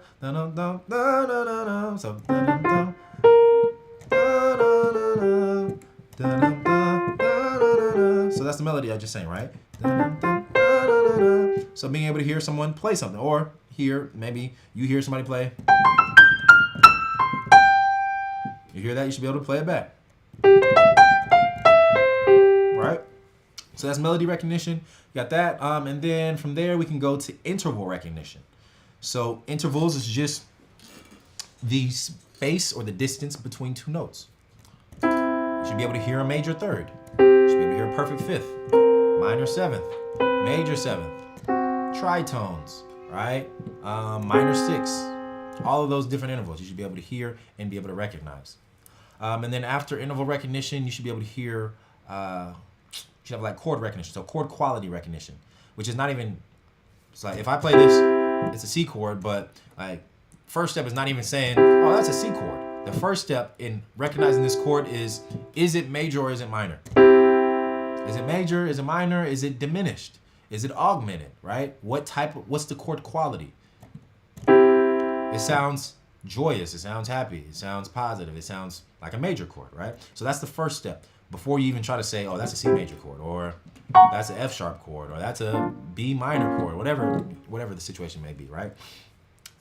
da da da. So da da da da da. So that's the melody I just sang, right? So being able to hear someone play something, or maybe you hear somebody play. You hear that? You should be able to play it back. So that's melody recognition. You got that. And then from there, we can go to interval recognition. So intervals is just the space or the distance between two notes. You should be able to hear a major third. You should be able to hear a perfect fifth, minor seventh, major seventh, tritones, right? Minor sixth. All of those different intervals you should be able to hear and be able to recognize. And then after interval recognition, you should be able to hear, you should have like chord recognition. So chord quality recognition, which is not even, it's like if I play this, it's a C chord, but like first step is not even saying, oh, that's a C chord. The first step in recognizing this chord is it major or is it minor? Is it major? Is it minor? Is it diminished? Is it augmented, right? What's the chord quality? It sounds joyous, it sounds happy, it sounds positive, it sounds like a major chord, right? So that's the first step before you even try to say, oh, that's a C major chord, or that's an F sharp chord, or that's a B minor chord, whatever the situation may be, right?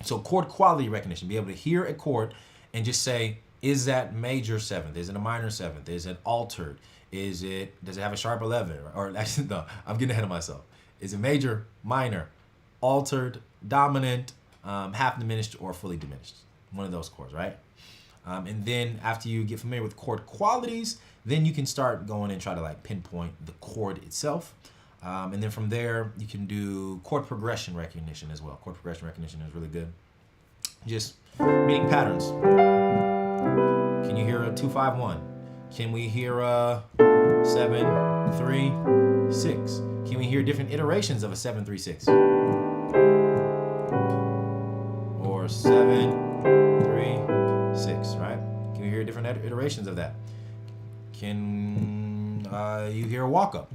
So chord quality recognition, be able to hear a chord and just say, is that major seventh? Is it a minor seventh? Is it altered? Does it have a sharp 11? Or actually, no, I'm getting ahead of myself. Is it major, minor, altered, dominant, half diminished, or fully diminished? One of those chords, right? And then after you get familiar with chord qualities, then you can start going and try to like pinpoint the chord itself. And then from there, you can do chord progression recognition as well. Chord progression recognition is really good. Just meaning patterns. Can you hear a 2-5-1? Can we hear a 7-3-6? Can we hear different iterations of a 7-3-6? Or 7-3-6, right? Can you hear different iterations of that? Can you hear a walk-up?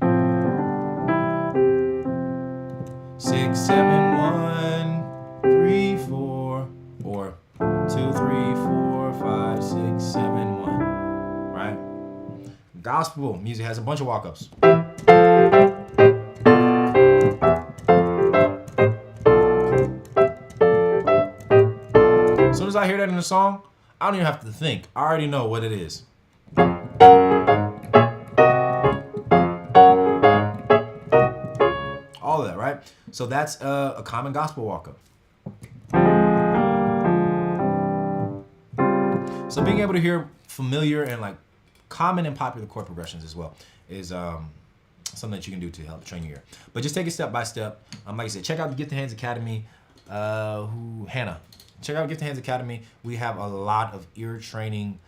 6, 7, 1, 3, 4, or 2, 3, 4, 5, 6, 7, 1, right? Gospel music has a bunch of walk-ups. As soon as I hear that in the song, I don't even have to think. I already know what it is. All of that, right? So that's a common gospel walk-up. So being able to hear familiar and like common and popular chord progressions as well is something that you can do to help train your ear. But just take it step by step. Like I said, check out the Gift of Hands Academy. Hannah. Check out Gift of Hands Academy. We have a lot of ear training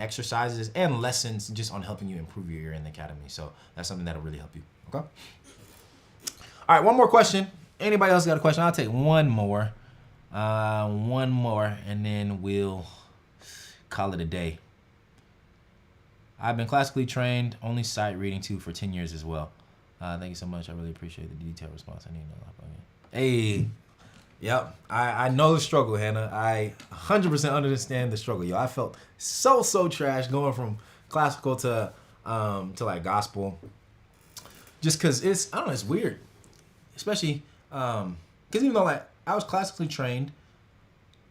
exercises and lessons just on helping you improve your ear in the academy. So that's something that'll really help you. Okay. All right, one more question. Anybody else got a question? I'll take one more, and then we'll call it a day. I've been classically trained, only sight reading too, for 10 years as well. Thank you so much. I really appreciate the detailed response. I need to know about it. Hey, yep. I know the struggle, Hannah. I 100% understand the struggle, yo. I felt so trash going from classical to like gospel, just cause I don't know, it's weird. Especially, because even though like I was classically trained,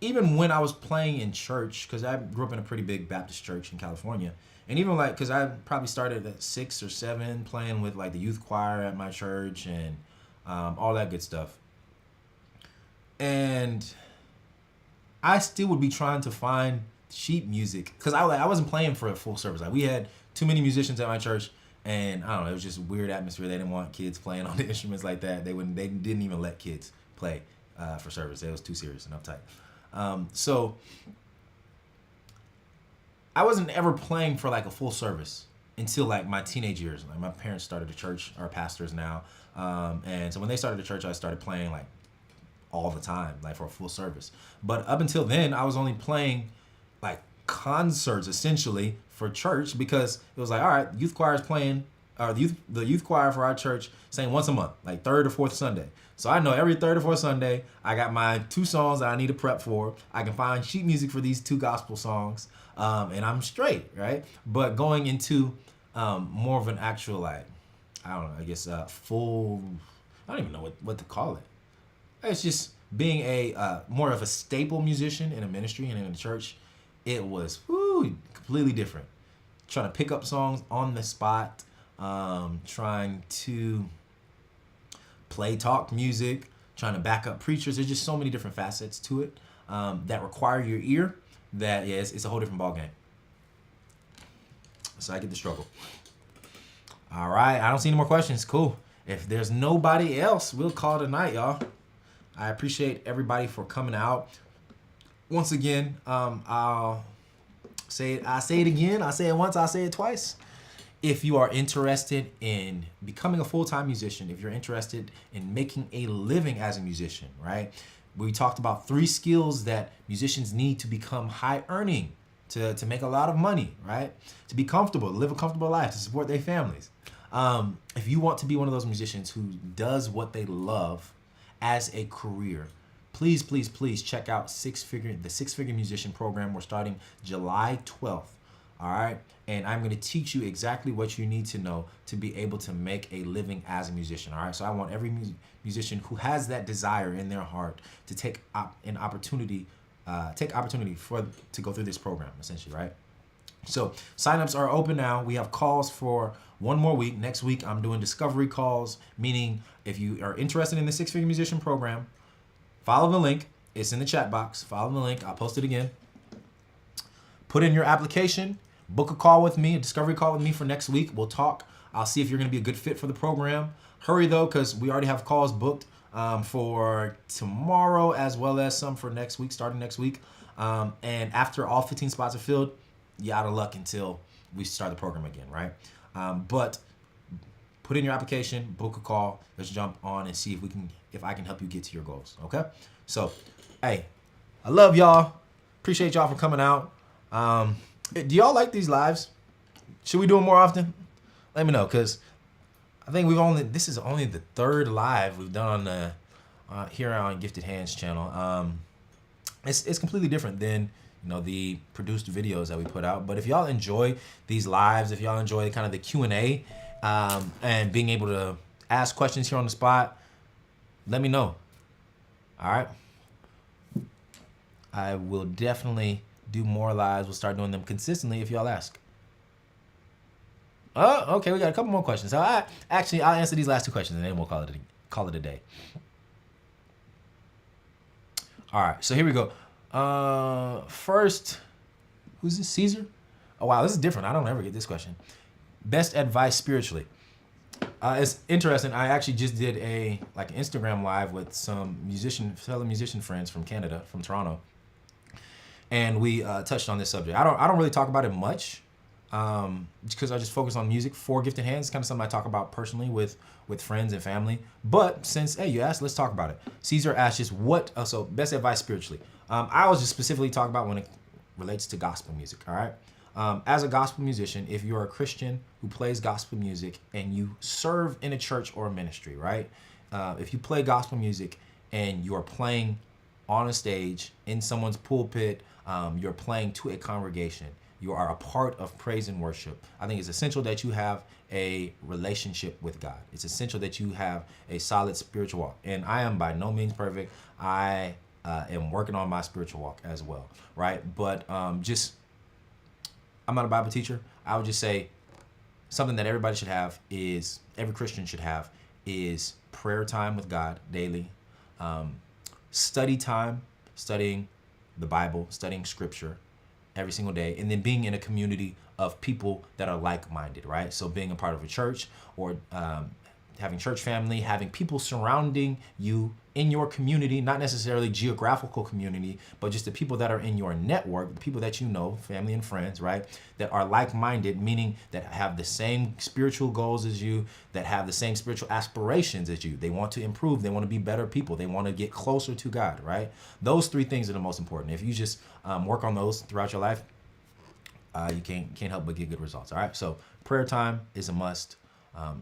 even when I was playing in church, because I grew up in a pretty big Baptist church in California, and even like, because I probably started at 6 or 7 playing with like the youth choir at my church and all that good stuff. And I still would be trying to find sheet music, because I wasn't playing for a full service. Like we had too many musicians at my church. And I don't know, it was just a weird atmosphere. They didn't want kids playing on the instruments like that. They didn't even let kids play for service. It was too serious and uptight. So I wasn't ever playing for like a full service until like my teenage years. Like my parents started a church, are pastors now. And so when they started the church, I started playing like all the time, like for a full service. But up until then, I was only playing like concerts essentially for church, because it was like, all right, youth choir is playing, or the youth choir for our church sang once a month, like third or fourth Sunday. So I know every third or fourth Sunday, I got my 2 songs that I need to prep for. I can find sheet music for these 2 gospel songs, and I'm straight, right? But going into more of an actual, like, I don't know, I guess full, I don't even know what to call it. It's just being a more of a staple musician in a ministry and in a church. It was completely different. Trying to pick up songs on the spot, trying to play talk music, trying to back up preachers. There's just so many different facets to it that require your ear that it's a whole different ballgame. So I get the struggle. All right, I don't see any more questions. Cool. If there's nobody else, we'll call it a night, y'all. I appreciate everybody for coming out. Once again, I'll say it. I say it again. I say it once. I say it twice. If you are interested in becoming a full-time musician, if you're interested in making a living as a musician, right? We talked about 3 skills that musicians need to become high earning, to make a lot of money, right? To be comfortable, to live a comfortable life, to support their families. If you want to be one of those musicians who does what they love as a career, please, please, please check out the Six Figure Musician Program. We're starting July 12th. All right. And I'm going to teach you exactly what you need to know to be able to make a living as a musician. All right. So I want every musician who has that desire in their heart to take opportunity to go through this program, essentially. Right. So signups are open now. We have calls for 1 more week. Next week, I'm doing discovery calls, meaning if you are interested in the Six Figure Musician Program, follow the link. It's in the chat box. Follow the link. I'll post it again. Put in your application. Book a call with me, a discovery call with me for next week. We'll talk. I'll see if you're going to be a good fit for the program. Hurry, though, because we already have calls booked for tomorrow as well as some for next week, starting next week. And after all 15 spots are filled, you're out of luck until we start the program again, right? But put in your application, book a call. Let's jump on and see if I can help you get to your goals, okay? So, hey, I love y'all. Appreciate y'all for coming out. Do y'all like these lives? Should we do them more often? Let me know, because I think this is only the 3rd live we've done on here on Gifted Hands channel. It's completely different than the produced videos that we put out. But if y'all enjoy these lives, if y'all enjoy kind of the Q&A and being able to ask questions here on the spot, let me know. All right. I will definitely do more lives. We'll start doing them consistently if y'all ask. Oh, okay. We got a couple more questions. So I'll answer these last 2 questions and then we'll call it a day. All right. So here we go. First, who's this? Caesar? Oh wow, this is different. I don't ever get this question. Best advice spiritually. It's interesting. I actually just did an Instagram live with some fellow musician friends from Canada, from Toronto, and we touched on this subject. I don't really talk about it much, because I just focus on music for Gifted Hands. It's kind of something I talk about personally with friends and family. But since you asked, let's talk about it. Caesar asked just so best advice spiritually. I was just specifically talking about when it relates to gospel music. All right. As a gospel musician, if you're a Christian who plays gospel music and you serve in a church or a ministry, right? If you play gospel music and you're playing on a stage, in someone's pulpit, you're playing to a congregation, you are a part of praise and worship, I think it's essential that you have a relationship with God. It's essential that you have a solid spiritual walk. And I am by no means perfect. I am working on my spiritual walk as well, right? But I'm not a Bible teacher. I would just say something that every Christian should have is prayer time with God daily, study time, studying the Bible, studying scripture every single day, and then being in a community of people that are like-minded, right? So being a part of a church or having church family, having people surrounding you in your community, not necessarily geographical community, but just the people that are in your network, the people that you know, family and friends, right? That are like-minded, meaning that have the same spiritual goals as you, that have the same spiritual aspirations as you. They want to improve. They want to be better people. They want to get closer to God, right? Those 3 things are the most important. If you just work on those throughout your life, you can't help but get good results, all right? So prayer time is a must.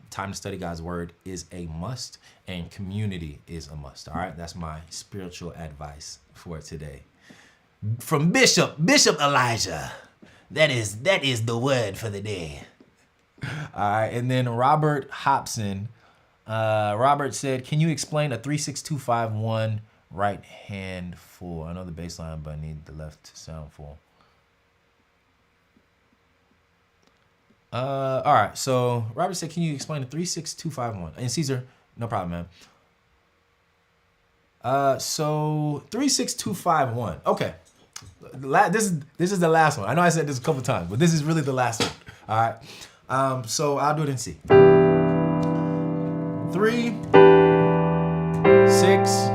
Time to study God's word is a must, and community is a must. All right, that's my spiritual advice for today. From Bishop Elijah. That is the word for the day. All right, and then Robert Hobson. Robert said, "Can you explain a 3-6-2-5-1 right hand full? I know the bass line, but I need the left sound full." All right. So Robert said, "Can you explain the 36251?" And Caesar, no problem, man. So 36251. Okay. This is the last one. I know I said this a couple times, but this is really the last one. All right. So I'll do it in C. 3, 6,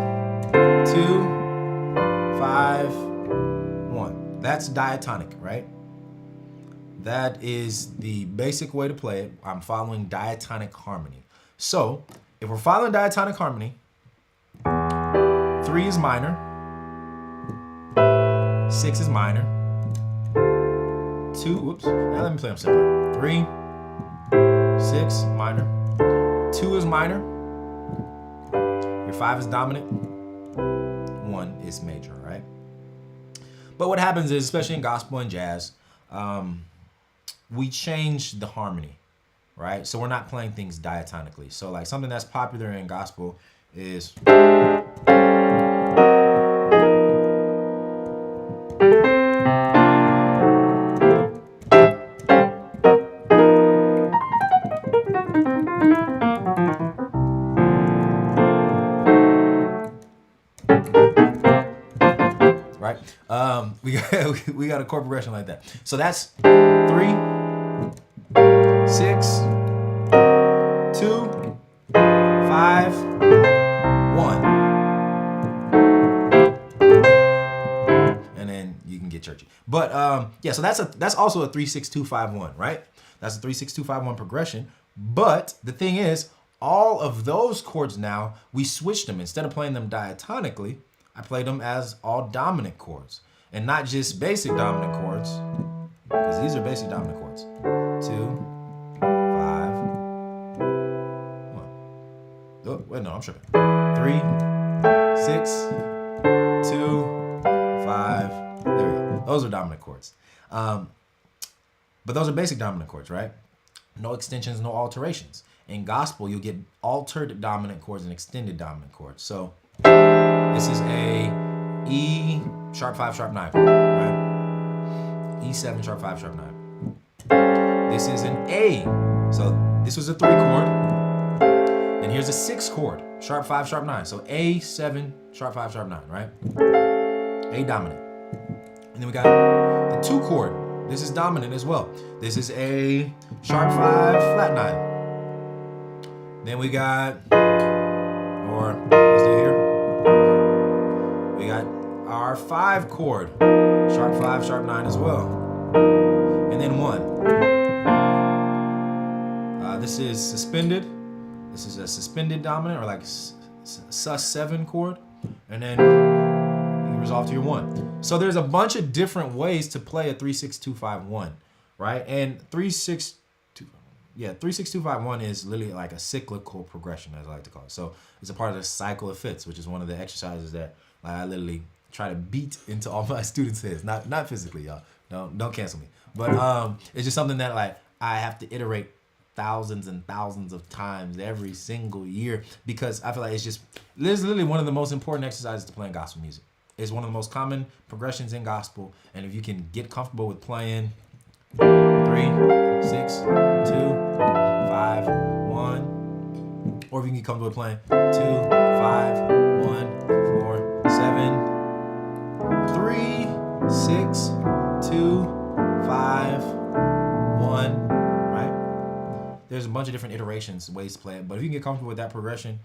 2, 5, 1. That's diatonic, right? That is the basic way to play it. I'm following diatonic harmony. So if we're following diatonic harmony, 3 is minor, 6 is minor, 2, whoops, now let me play them separate. 3, 6, minor, 2 is minor, your 5 is dominant, 1 is major, right? But what happens is, especially in gospel and jazz, we change the harmony, right? So we're not playing things diatonically. So like something that's popular in gospel is right? We got a chord progression like that. So that's 3, 6, 2, 5, 1. And then you can get churchy. But yeah, so that's also a 3-6-2-5-1, right? That's a 3-6-2-5-1 progression. But the thing is, all of those chords now, we switched them. Instead of playing them diatonically, I played them as all dominant chords. And not just basic dominant chords, because these are basic dominant chords. 2, 5, 1. Oh, wait, no, I'm tripping. 3, 6, 2, 5. There we go. Those are dominant chords. But those are basic dominant chords, right? No extensions, no alterations. In gospel, you'll get altered dominant chords and extended dominant chords. So this is a E sharp 5 sharp 9, right? E7 sharp 5 sharp 9. This is an A. So this was a 3 chord. And here's a 6 chord, sharp 5 sharp 9. So A7 sharp 5 sharp 9, right? A dominant. And then we got the 2 chord. This is dominant as well. This is a sharp 5 flat 9. Then we got, or let's stay here. We got our 5 chord, sharp 5, sharp 9 as well. And then 1. This is suspended. This is a suspended dominant, or like sus7 chord. And then you resolve to your 1. So there's a bunch of different ways to play a 3-6-2-5-1, right? And 3-6-2-5-1 is literally like a cyclical progression, as I like to call it. So it's a part of the cycle of fifths, which is one of the exercises that I literally try to beat into all my students' heads. Not physically, y'all. Don't cancel me. But it's just something that like I have to iterate thousands and thousands of times every single year, because I feel like this is literally one of the most important exercises to play in gospel music. It's one of the most common progressions in gospel, and if you can get comfortable with playing 3, 6, 2, 5, 1, or if you can get comfortable with playing 2, 5, 1, 4, 7, 3, 6, 2, 5, 1, right? There's a bunch of different iterations, ways to play it, but if you can get comfortable with that progression,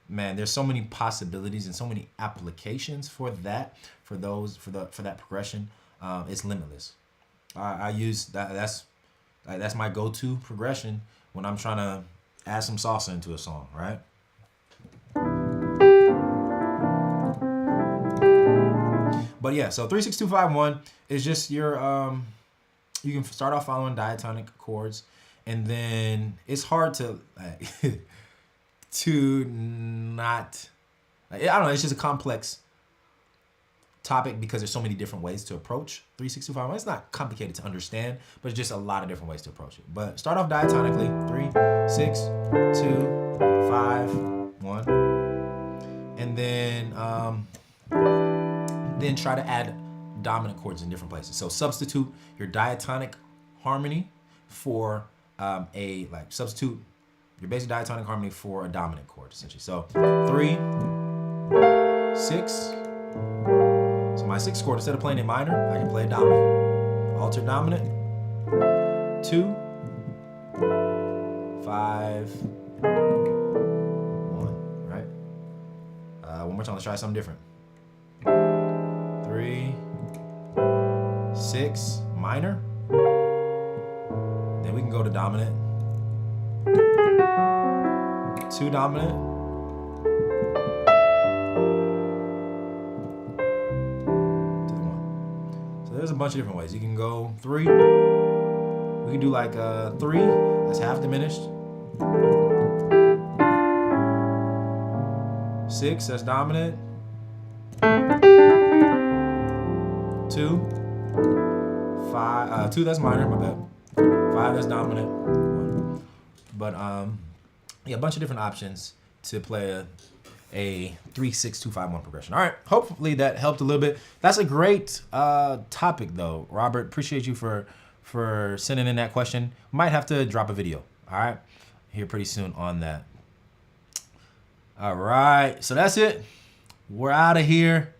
man, there's so many possibilities and so many applications for that, for that progression. It's limitless. I use that. That's my go-to progression when I'm trying to add some salsa into a song, right? But yeah, so 3-6-2-5-1 is just your you can start off following diatonic chords, and then it's hard to to not, I don't know, it's just a complex topic because there's so many different ways to approach 3-6-2-5-1. It's not complicated to understand, but it's just a lot of different ways to approach it. But start off diatonically, 3, 6, 2, 5, 1, and then try to add dominant chords in different places. So substitute your diatonic harmony for substitute your basic diatonic harmony for a dominant chord, essentially. So 3, 6. So my 6th chord, instead of playing a minor, I can play a dominant. Altered dominant. 2, 5, 1. Right? One more time. Let's try something different. 3, 6, minor. Then we can go to dominant. 2 dominant. To the 1. So there's a bunch of different ways. You can go 3. We can do like 3. That's half diminished. 6. That's dominant. 2. 5. 2. That's minor. My bad. 5. That's dominant. 1. But yeah, a bunch of different options to play a 3, 6, 2, 5, 1 progression. All right, hopefully that helped a little bit. That's a great topic though, Robert. Appreciate you for sending in that question. Might have to drop a video. All right, here pretty soon on that. All right, so that's it. We're out of here.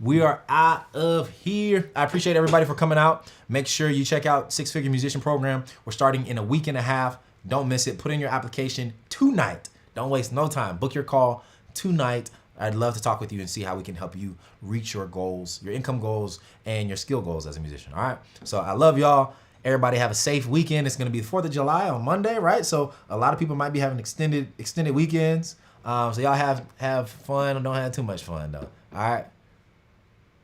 We are out of here. I appreciate everybody for coming out. Make sure you check out Six Figure Musician Program. We're starting in a week and a half. Don't miss it. Put in your application tonight. Don't waste no time. Book your call tonight. I'd love to talk with you and see how we can help you reach your goals, your income goals, and your skill goals as a musician. All right. So I love y'all. Everybody have a safe weekend. It's going to be the 4th of July on Monday, right? So a lot of people might be having extended weekends. So y'all have fun. Don't have too much fun though. All right.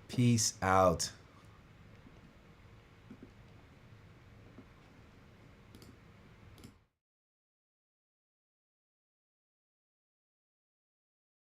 Peace out.